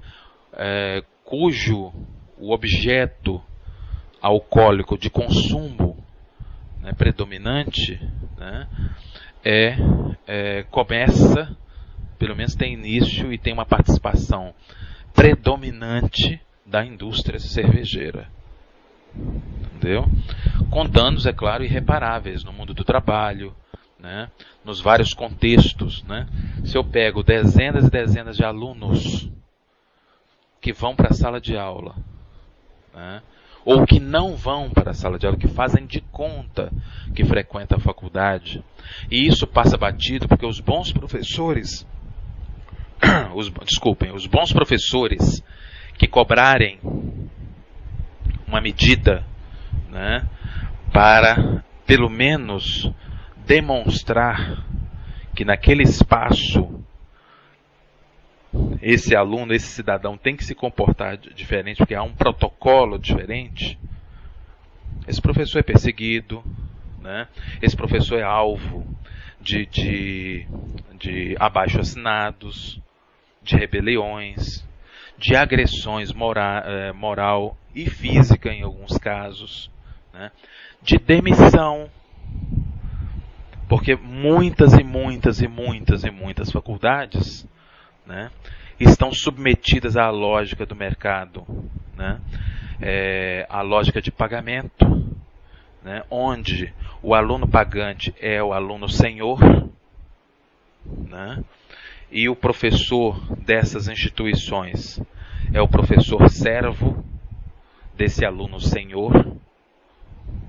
cujo o objeto alcoólico de consumo, né, predominante, né, começa, pelo menos tem início e tem uma participação predominante da indústria cervejeira. Entendeu? Com danos, é claro, irreparáveis no mundo do trabalho, né, nos vários contextos, né? Se eu pego dezenas e dezenas de alunos que vão para a sala de aula, né, ou que não vão para a sala de aula, que fazem de conta que frequentam a faculdade, e isso passa batido porque os bons professores, os bons professores que cobrarem uma medida, né, para pelo menos demonstrar que naquele espaço esse aluno, esse cidadão tem que se comportar diferente, porque há um protocolo diferente, esse professor é perseguido, né? Esse professor é alvo de abaixo-assinados, de rebeliões, de agressões moral e física em alguns casos, né? De demissão, porque muitas faculdades, né, estão submetidas à lógica do mercado, né, à lógica de pagamento, né, onde o aluno pagante é o aluno senhor, né, e o professor dessas instituições é o professor servo desse aluno senhor,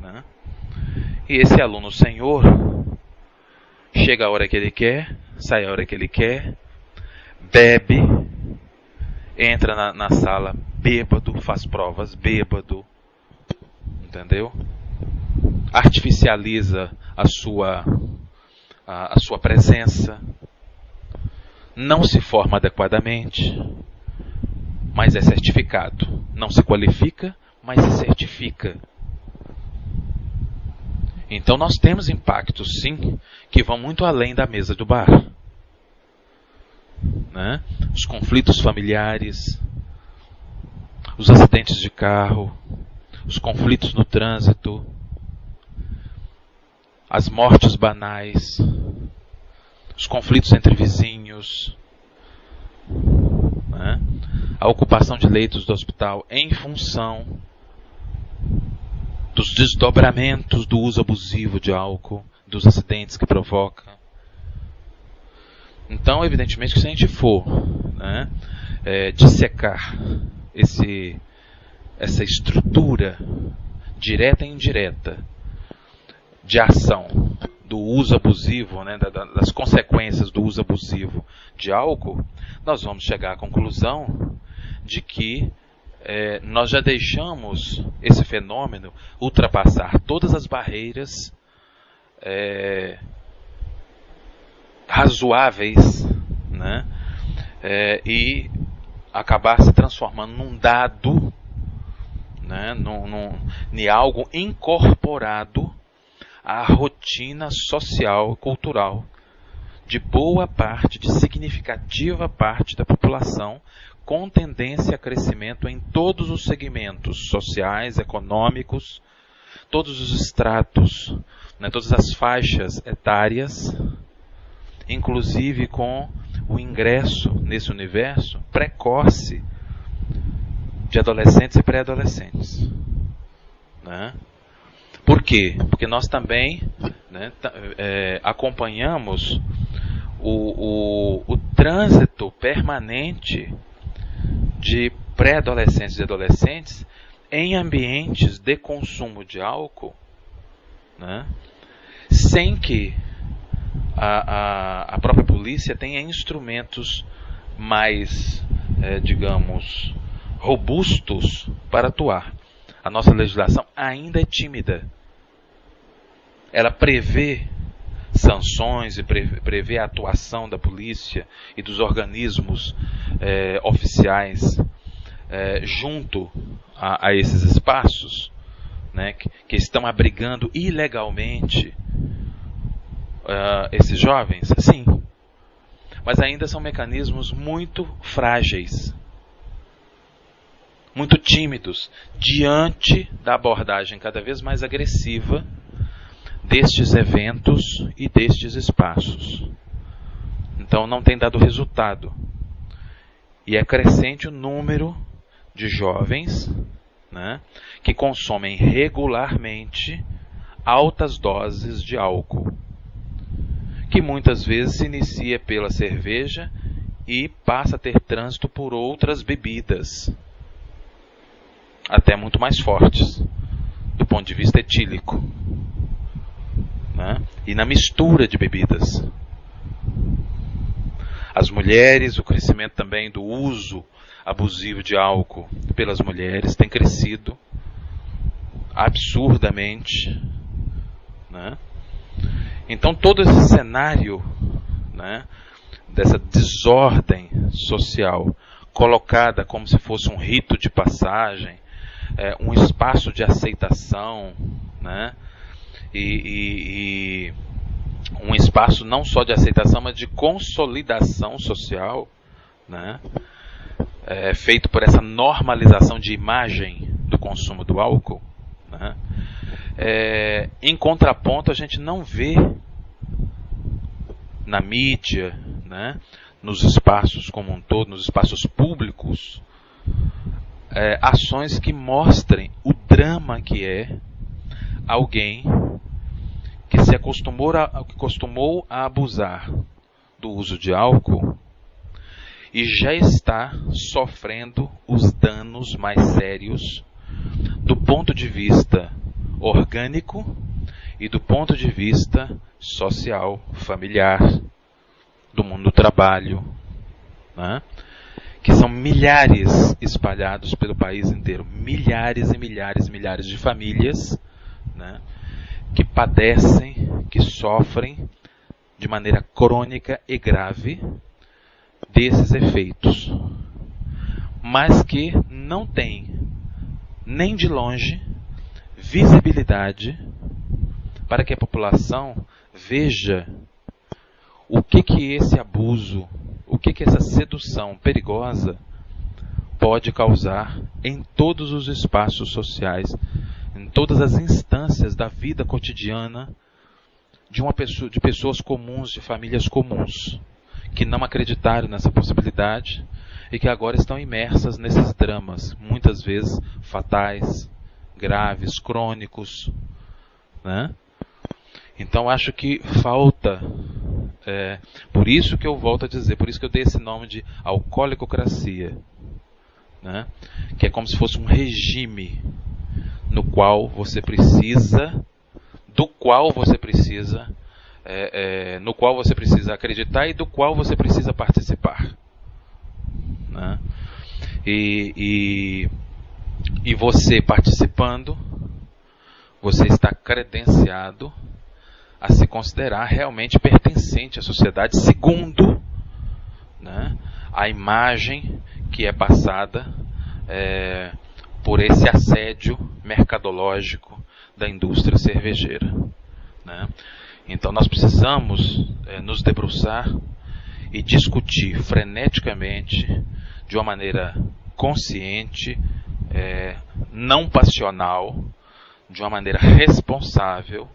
né, e esse aluno senhor chega a hora que ele quer, sai a hora que ele quer, bebe, entra na sala bêbado, faz provas bêbado, entendeu? Artificializa a sua presença, não se forma adequadamente, mas é certificado. Não se qualifica, mas se certifica. Então nós temos impactos, sim, que vão muito além da mesa do bar, né? Os conflitos familiares, os acidentes de carro, os conflitos no trânsito, as mortes banais, os conflitos entre vizinhos, né? A ocupação de leitos do hospital em função dos desdobramentos do uso abusivo de álcool, dos acidentes que provoca. Então, evidentemente, que se a gente for, né, dissecar essa estrutura direta e indireta de ação do uso abusivo, né, das consequências do uso abusivo de álcool, nós vamos chegar à conclusão de que nós já deixamos esse fenômeno ultrapassar todas as barreiras razoáveis, né, e acabar se transformando num dado, né, em algo incorporado à rotina social e cultural de boa parte, de significativa parte da população, com tendência a crescimento em todos os segmentos sociais, econômicos, todos os estratos, né, todas as faixas etárias, inclusive com o ingresso nesse universo precoce de adolescentes e pré-adolescentes, né? Por quê? Porque nós também, né, acompanhamos o trânsito permanente de pré-adolescentes e adolescentes em ambientes de consumo de álcool, né, sem que a própria polícia tenha instrumentos mais, digamos, robustos para atuar. A nossa legislação ainda é tímida. Ela prevê sanções e prevê a atuação da polícia e dos organismos oficiais junto a esses espaços, né, que estão abrigando ilegalmente esses jovens, sim, mas ainda são mecanismos muito frágeis, muito tímidos diante da abordagem cada vez mais agressiva destes eventos e destes espaços. Então não tem dado resultado. E é crescente o número de jovens, né, que consomem regularmente altas doses de álcool, que muitas vezes se inicia pela cerveja e passa a ter trânsito por outras bebidas, até muito mais fortes, do ponto de vista etílico, né? E na mistura de bebidas. As mulheres, o crescimento também do uso abusivo de álcool pelas mulheres tem crescido absurdamente, né? Então todo esse cenário, né, dessa desordem social colocada como se fosse um rito de passagem, um espaço de aceitação, né, e um espaço não só de aceitação, mas de consolidação social, né, feito por essa normalização de imagem do consumo do álcool, né. Em contraponto, a gente não vê na mídia, né, nos espaços como um todo, nos espaços públicos, ações que mostrem o drama que é alguém que se acostumou a abusar do uso de álcool e já está sofrendo os danos mais sérios do ponto de vista orgânico e do ponto de vista social, familiar, do mundo do trabalho, né? Que são milhares espalhados pelo país inteiro, milhares e milhares e milhares de famílias, né, que padecem, que sofrem de maneira crônica e grave desses efeitos, mas que não têm nem de longe visibilidade para que a população veja o que esse abuso, o que essa sedução perigosa pode causar em todos os espaços sociais, em todas as instâncias da vida cotidiana de pessoas comuns, de famílias comuns, que não acreditaram nessa possibilidade e que agora estão imersas nesses dramas, muitas vezes fatais, graves, crônicos, né? Então acho que falta, por isso que eu volto a dizer, por isso que eu dei esse nome de alcoolicocracia, né? Que é como se fosse um regime no qual você precisa, no qual você precisa acreditar e do qual você precisa participar, né? E você participando, você está credenciado a se considerar realmente pertencente à sociedade, segundo, né, a imagem que é passada por esse assédio mercadológico da indústria cervejeira, né? Então nós precisamos nos debruçar e discutir freneticamente, de uma maneira consciente, não passional, de uma maneira responsável,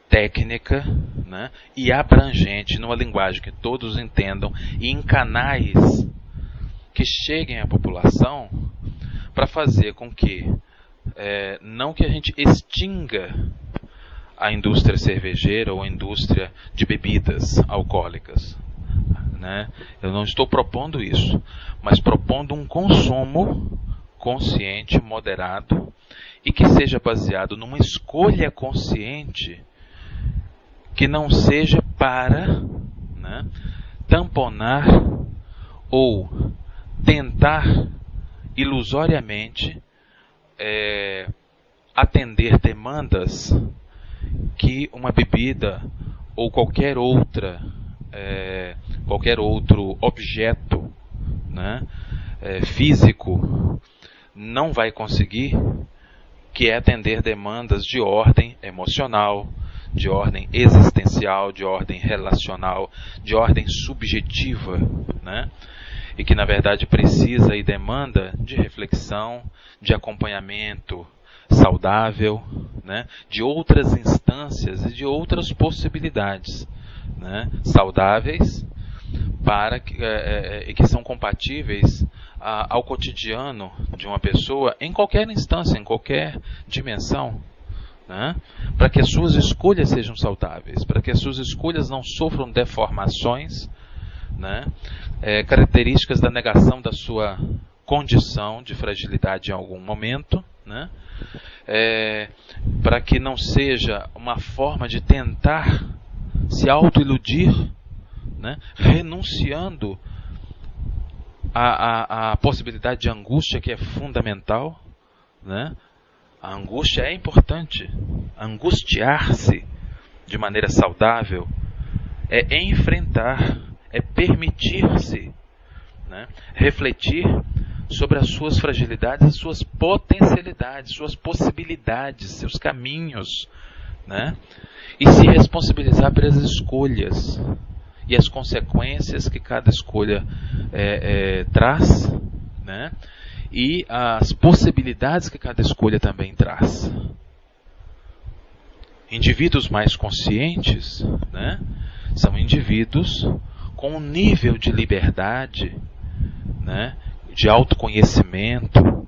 técnica, né, e abrangente, numa linguagem que todos entendam e em canais que cheguem à população, para fazer com que, não que a gente extinga a indústria cervejeira ou a indústria de bebidas alcoólicas, né? Eu não estou propondo isso, mas propondo um consumo consciente, moderado, e que seja baseado numa escolha consciente, que não seja para, né, tamponar ou tentar ilusoriamente atender demandas que uma bebida ou qualquer outro objeto, né, físico não vai conseguir, que é atender demandas de ordem emocional, de ordem existencial, de ordem relacional, de ordem subjetiva, né? E que na verdade precisa e demanda de reflexão, de acompanhamento saudável, né? De outras instâncias e de outras possibilidades, né, saudáveis, para que são compatíveis ao cotidiano de uma pessoa em qualquer instância, em qualquer dimensão, né? Para que as suas escolhas sejam saudáveis, para que as suas escolhas não sofram deformações, né, características da negação da sua condição de fragilidade em algum momento, né, para que não seja uma forma de tentar se autoiludir, né, renunciando à possibilidade de angústia, que é fundamental, né? A angústia é importante. Angustiar-se de maneira saudável é enfrentar, é permitir-se, né, refletir sobre as suas fragilidades, as suas potencialidades, suas possibilidades, seus caminhos, né, e se responsabilizar pelas escolhas e as consequências que cada escolha traz, né, e as possibilidades que cada escolha também traz. Indivíduos mais conscientes, né, são indivíduos com um nível de liberdade, né, de autoconhecimento,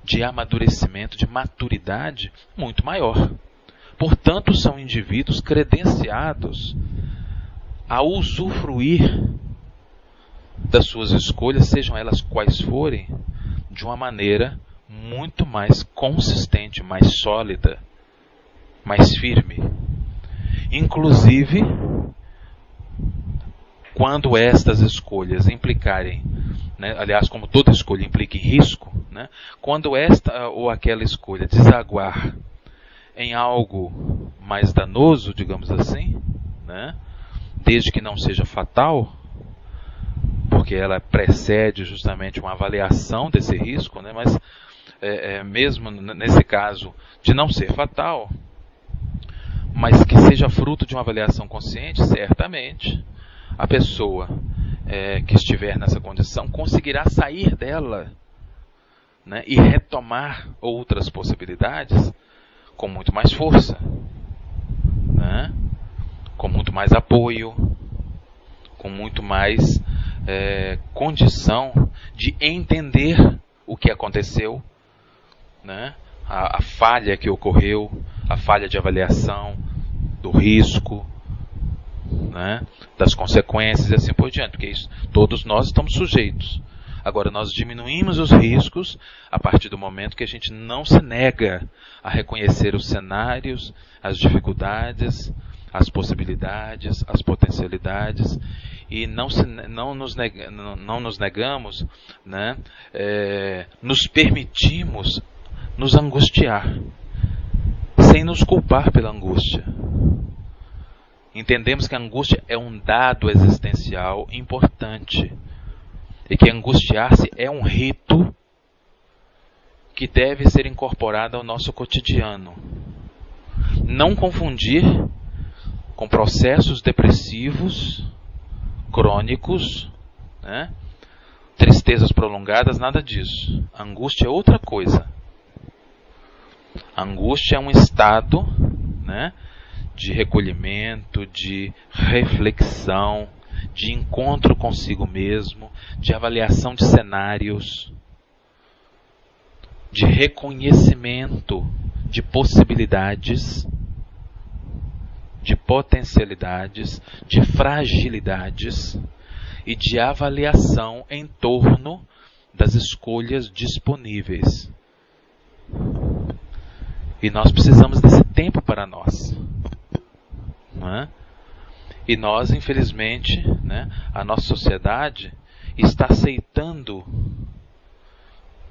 de amadurecimento, de maturidade muito maior. Portanto, são indivíduos credenciados a usufruir das suas escolhas, sejam elas quais forem, de uma maneira muito mais consistente, mais sólida, mais firme. Inclusive, quando estas escolhas implicarem, né, aliás, como toda escolha implica em risco, né, quando esta ou aquela escolha desaguar em algo mais danoso, digamos assim, né, desde que não seja fatal, porque ela precede justamente uma avaliação desse risco, né, mas mesmo nesse caso de não ser fatal, mas que seja fruto de uma avaliação consciente, certamente a pessoa que estiver nessa condição conseguirá sair dela, né, e retomar outras possibilidades com muito mais força, né, com muito mais apoio, com muito mais condição de entender o que aconteceu, né, a falha que ocorreu, a falha de avaliação do risco, né, das consequências e assim por diante, porque isso, todos nós estamos sujeitos. Agora, nós diminuímos os riscos a partir do momento que a gente não se nega a reconhecer os cenários, as dificuldades, as possibilidades, as potencialidades, e não nos negamos, né, nos permitimos nos angustiar, sem nos culpar pela angústia. Entendemos que a angústia é um dado existencial importante e que angustiar-se é um rito que deve ser incorporado ao nosso cotidiano. Não confundir com processos depressivos, crônicos, né? Tristezas prolongadas, nada disso. A angústia é outra coisa. A angústia é um estado, né, de recolhimento, de reflexão, de encontro consigo mesmo, de avaliação de cenários, de reconhecimento de possibilidades, de potencialidades, de fragilidades e de avaliação em torno das escolhas disponíveis. E nós precisamos desse tempo para nós. Não é? E nós, infelizmente, né, a nossa sociedade está aceitando,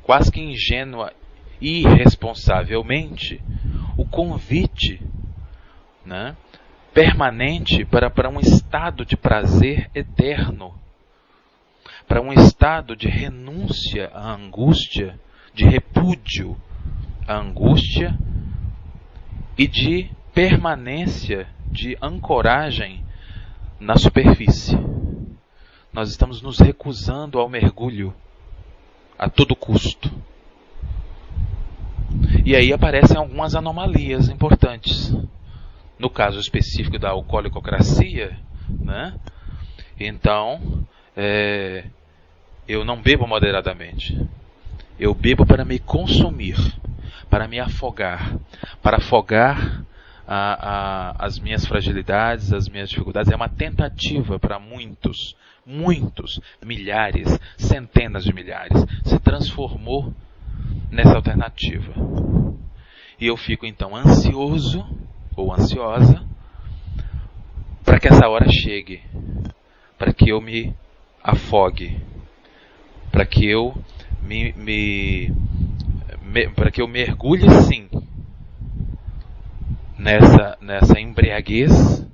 quase que ingênua e irresponsavelmente, o convite, né, permanente para um estado de prazer eterno, para um estado de renúncia à angústia, de repúdio à angústia e de permanência, de ancoragem na superfície. Nós estamos nos recusando ao mergulho a todo custo. E aí aparecem algumas anomalias importantes. No caso específico da alcoolicocracia, né? Então, eu não bebo moderadamente. Eu bebo para me consumir, para me afogar, para afogar as minhas fragilidades, as minhas dificuldades. É uma tentativa para muitos, milhares, centenas de milhares. Se transformou nessa alternativa. E eu fico então ansioso ou ansiosa para que essa hora chegue, para que eu me afogue, para que eu para que eu mergulhe sim nessa embriaguez,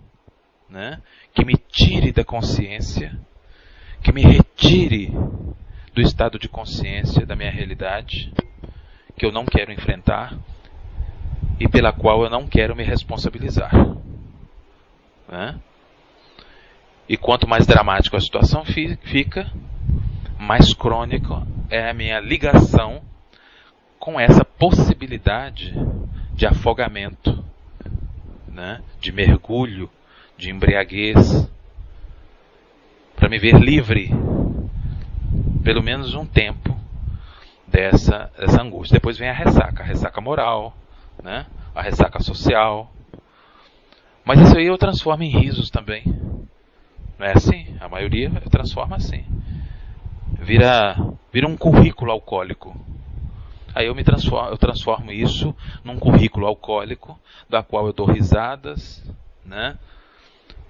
né, que me tire da consciência, que me retire do estado de consciência da minha realidade, que eu não quero enfrentar e pela qual eu não quero me responsabilizar, né? E quanto mais dramática a situação fica, mais crônica é a minha ligação com essa possibilidade de afogamento, né? De mergulho, de embriaguez, para me ver livre, pelo menos um tempo, dessa angústia. Depois vem a ressaca moral, né? A ressaca social, Mas isso aí eu transformo em risos também. Não é assim? A maioria eu transformo assim. Vira um currículo alcoólico. Aí eu transformo isso num currículo alcoólico, da qual eu dou risadas, né?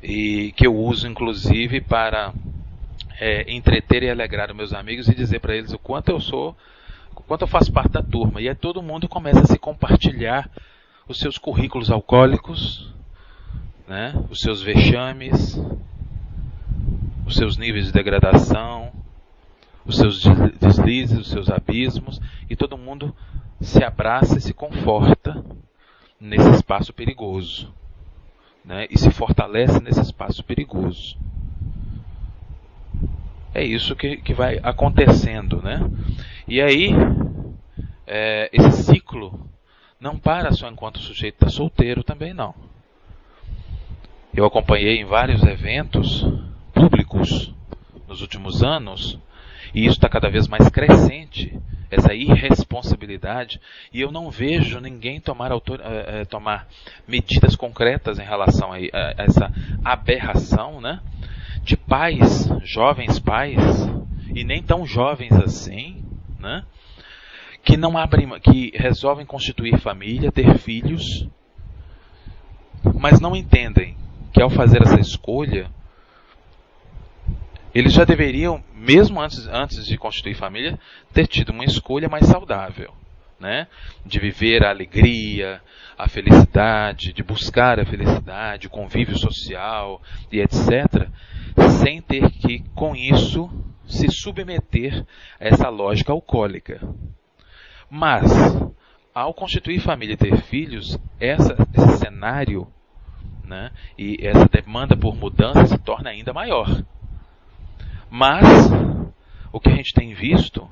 E que eu uso inclusive para entreter e alegrar os meus amigos e dizer para eles o quanto eu faço parte da turma. E aí todo mundo começa a se compartilhar os seus currículos alcoólicos, né? Os seus vexames, os seus níveis de degradação, os seus deslizes, os seus abismos, e todo mundo se abraça e se conforta nesse espaço perigoso, né? E se fortalece nesse espaço perigoso. É isso que vai acontecendo, né? E aí, esse ciclo não para só enquanto o sujeito está solteiro também não. Eu acompanhei em vários eventos públicos nos últimos anos, e isso está cada vez mais crescente, essa irresponsabilidade, e eu não vejo ninguém tomar medidas concretas em relação a essa aberração, né? De pais, jovens pais, e nem tão jovens assim, né? Que resolvem constituir família, ter filhos, mas não entendem que ao fazer essa escolha, eles já deveriam, mesmo antes de constituir família, ter tido uma escolha mais saudável, né? De viver a alegria, a felicidade, de buscar a felicidade, o convívio social e etc., sem ter que, com isso, se submeter a essa lógica alcoólica. Mas, ao constituir família e ter filhos, esse cenário, né, e essa demanda por mudança se torna ainda maior. Mas, o que a gente tem visto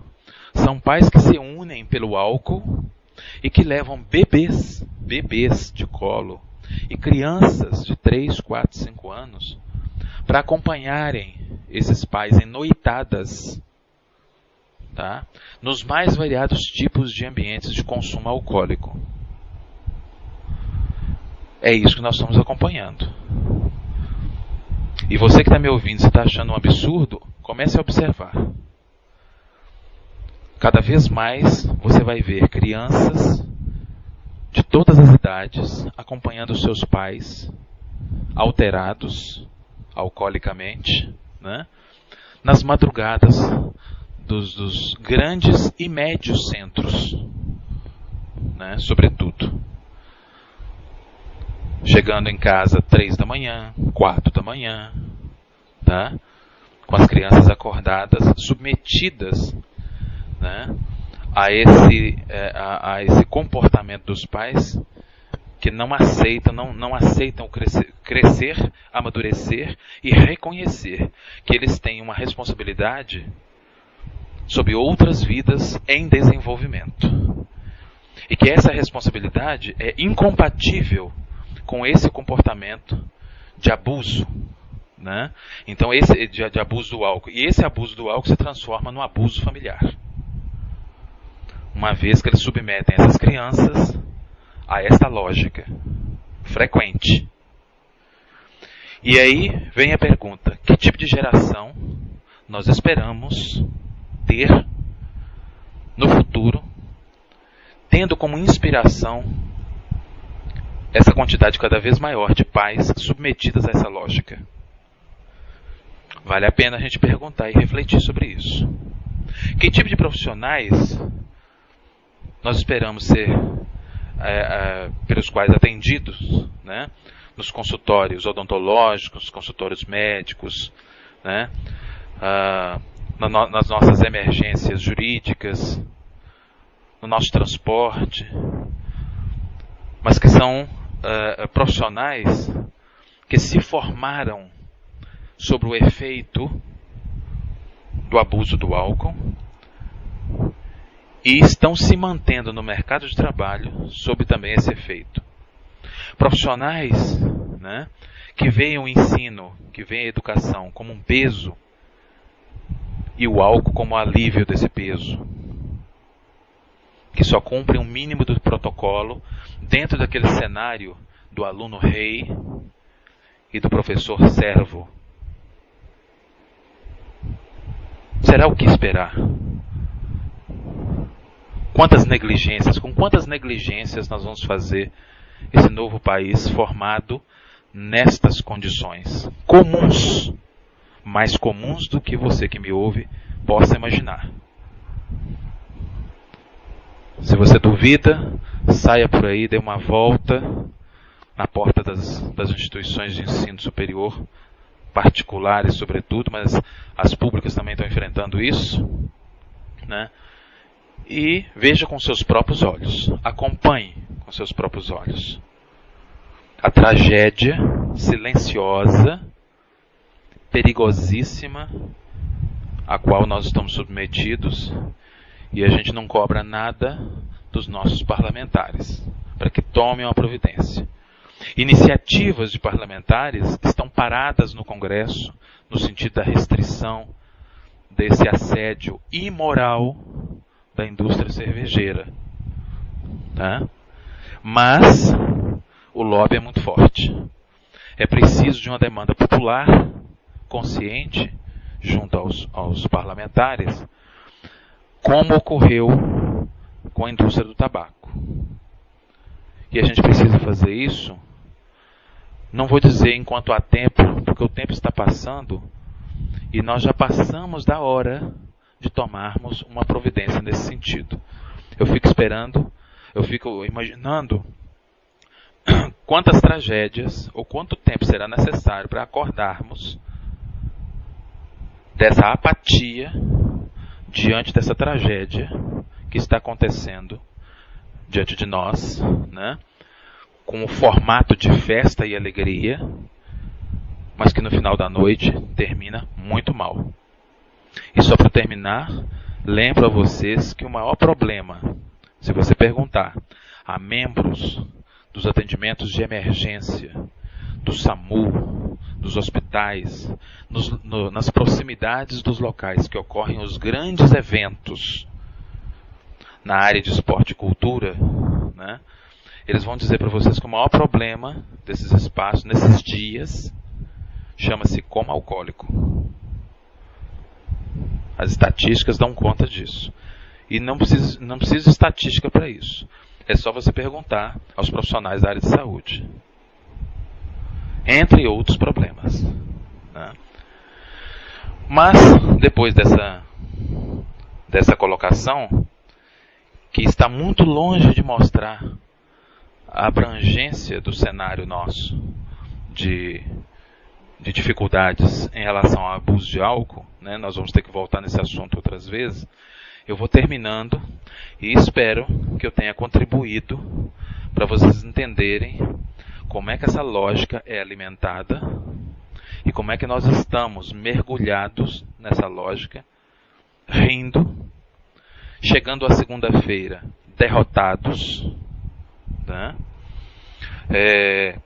são pais que se unem pelo álcool e que levam bebês de colo e crianças de 3, 4, 5 anos para acompanharem esses pais em noitadas, tá? Nos mais variados tipos de ambientes de consumo alcoólico. É isso que nós estamos acompanhando. E você que está me ouvindo, se está achando um absurdo, comece a observar. Cada vez mais você vai ver crianças de todas as idades acompanhando seus pais alterados alcoolicamente, né? Nas madrugadas dos grandes e médios centros, né? Sobretudo. Chegando em casa 3 da manhã, 4 da manhã, tá? Com as crianças acordadas, submetidas, né, a esse comportamento dos pais que não aceitam crescer, amadurecer e reconhecer que eles têm uma responsabilidade sobre outras vidas em desenvolvimento. E que essa responsabilidade é incompatível com esse comportamento de abuso, né? Então, esse de abuso do álcool. E esse abuso do álcool se transforma no abuso familiar. Uma vez que eles submetem essas crianças a esta lógica frequente. E aí vem a pergunta: que tipo de geração nós esperamos ter no futuro, tendo como inspiração essa quantidade cada vez maior de pais submetidas a essa lógica? Vale a pena a gente perguntar e refletir sobre isso. Que tipo de profissionais nós esperamos ser pelos quais atendidos, né, nos consultórios odontológicos, consultórios médicos, né, nas nossas emergências jurídicas, no nosso transporte, mas que são profissionais que se formaram sobre o efeito do abuso do álcool e estão se mantendo no mercado de trabalho sob também esse efeito. Profissionais, né, que veem o ensino, que veem a educação como um peso e o álcool como alívio desse peso, que só cumprem um mínimo do protocolo dentro daquele cenário do aluno rei e do professor servo. Será o que esperar? Com quantas negligências nós vamos fazer esse novo país formado nestas condições comuns, mais comuns do que você que me ouve possa imaginar. Se você duvida, saia por aí, dê uma volta na porta das instituições de ensino superior, particulares sobretudo, mas as públicas também estão enfrentando isso, né? E veja com seus próprios olhos, acompanhe com seus próprios olhos a tragédia silenciosa, perigosíssima, a qual nós estamos submetidos, e a gente não cobra nada dos nossos parlamentares para que tomem uma providência. Iniciativas de parlamentares estão paradas no Congresso no sentido da restrição desse assédio imoral da indústria cervejeira, tá? Mas o lobby é muito forte. É preciso de uma demanda popular consciente junto aos parlamentares, como ocorreu com a indústria do tabaco. E a gente precisa fazer isso, não vou dizer enquanto há tempo, porque o tempo está passando e nós já passamos da hora de tomarmos uma providência nesse sentido. Eu fico imaginando quantas tragédias ou quanto tempo será necessário para acordarmos dessa apatia diante dessa tragédia que está acontecendo diante de nós, né? Com o formato de festa e alegria, mas que no final da noite termina muito mal. E só para terminar, lembro a vocês que o maior problema, se você perguntar a membros dos atendimentos de emergência, do SAMU, dos hospitais, nas proximidades dos locais que ocorrem os grandes eventos na área de esporte e cultura, né? Eles vão dizer para vocês que o maior problema desses espaços, nesses dias, chama-se coma alcoólico. As estatísticas dão conta disso. E não precisa de estatística para isso. É só você perguntar aos profissionais da área de saúde. Entre outros problemas, né? Mas, depois dessa colocação, que está muito longe de mostrar a abrangência do cenário nosso de dificuldades em relação ao abuso de álcool, né? Nós vamos ter que voltar nesse assunto outras vezes. Eu vou terminando e espero que eu tenha contribuído para vocês entenderem como é que essa lógica é alimentada e como é que nós estamos mergulhados nessa lógica, rindo, chegando à segunda-feira derrotados, né?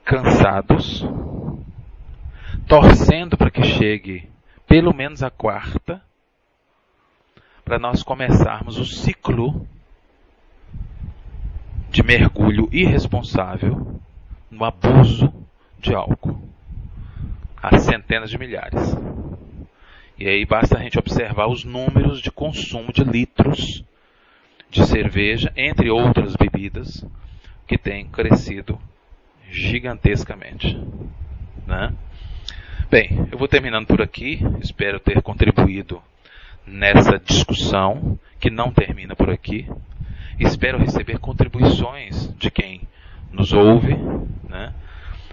Cansados, torcendo para que chegue pelo menos a quarta, para nós começarmos o ciclo de mergulho irresponsável no abuso de álcool, a centenas de milhares. E aí basta a gente observar os números de consumo de litros de cerveja, entre outras bebidas, que tem crescido gigantescamente, né? Bem, eu vou terminando por aqui. Espero ter contribuído nessa discussão, que não termina por aqui. Espero receber contribuições de quem nos ouve, né?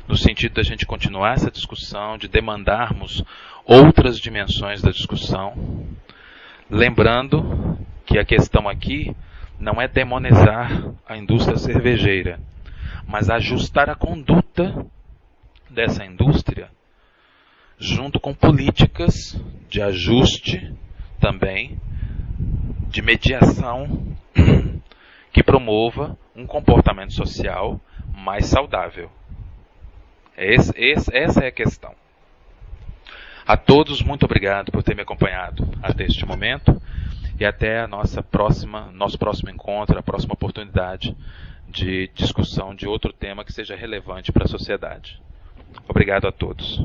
No sentido da gente continuar essa discussão, de demandarmos outras dimensões da discussão. Lembrando que a questão aqui não é demonizar a indústria cervejeira, mas ajustar a conduta dessa indústria junto com políticas de ajuste também, de mediação, que promova um comportamento social mais saudável. Essa é a questão. A todos, muito obrigado por ter me acompanhado até este momento e até nosso próximo encontro, a próxima oportunidade de discussão de outro tema que seja relevante para a sociedade. Obrigado a todos.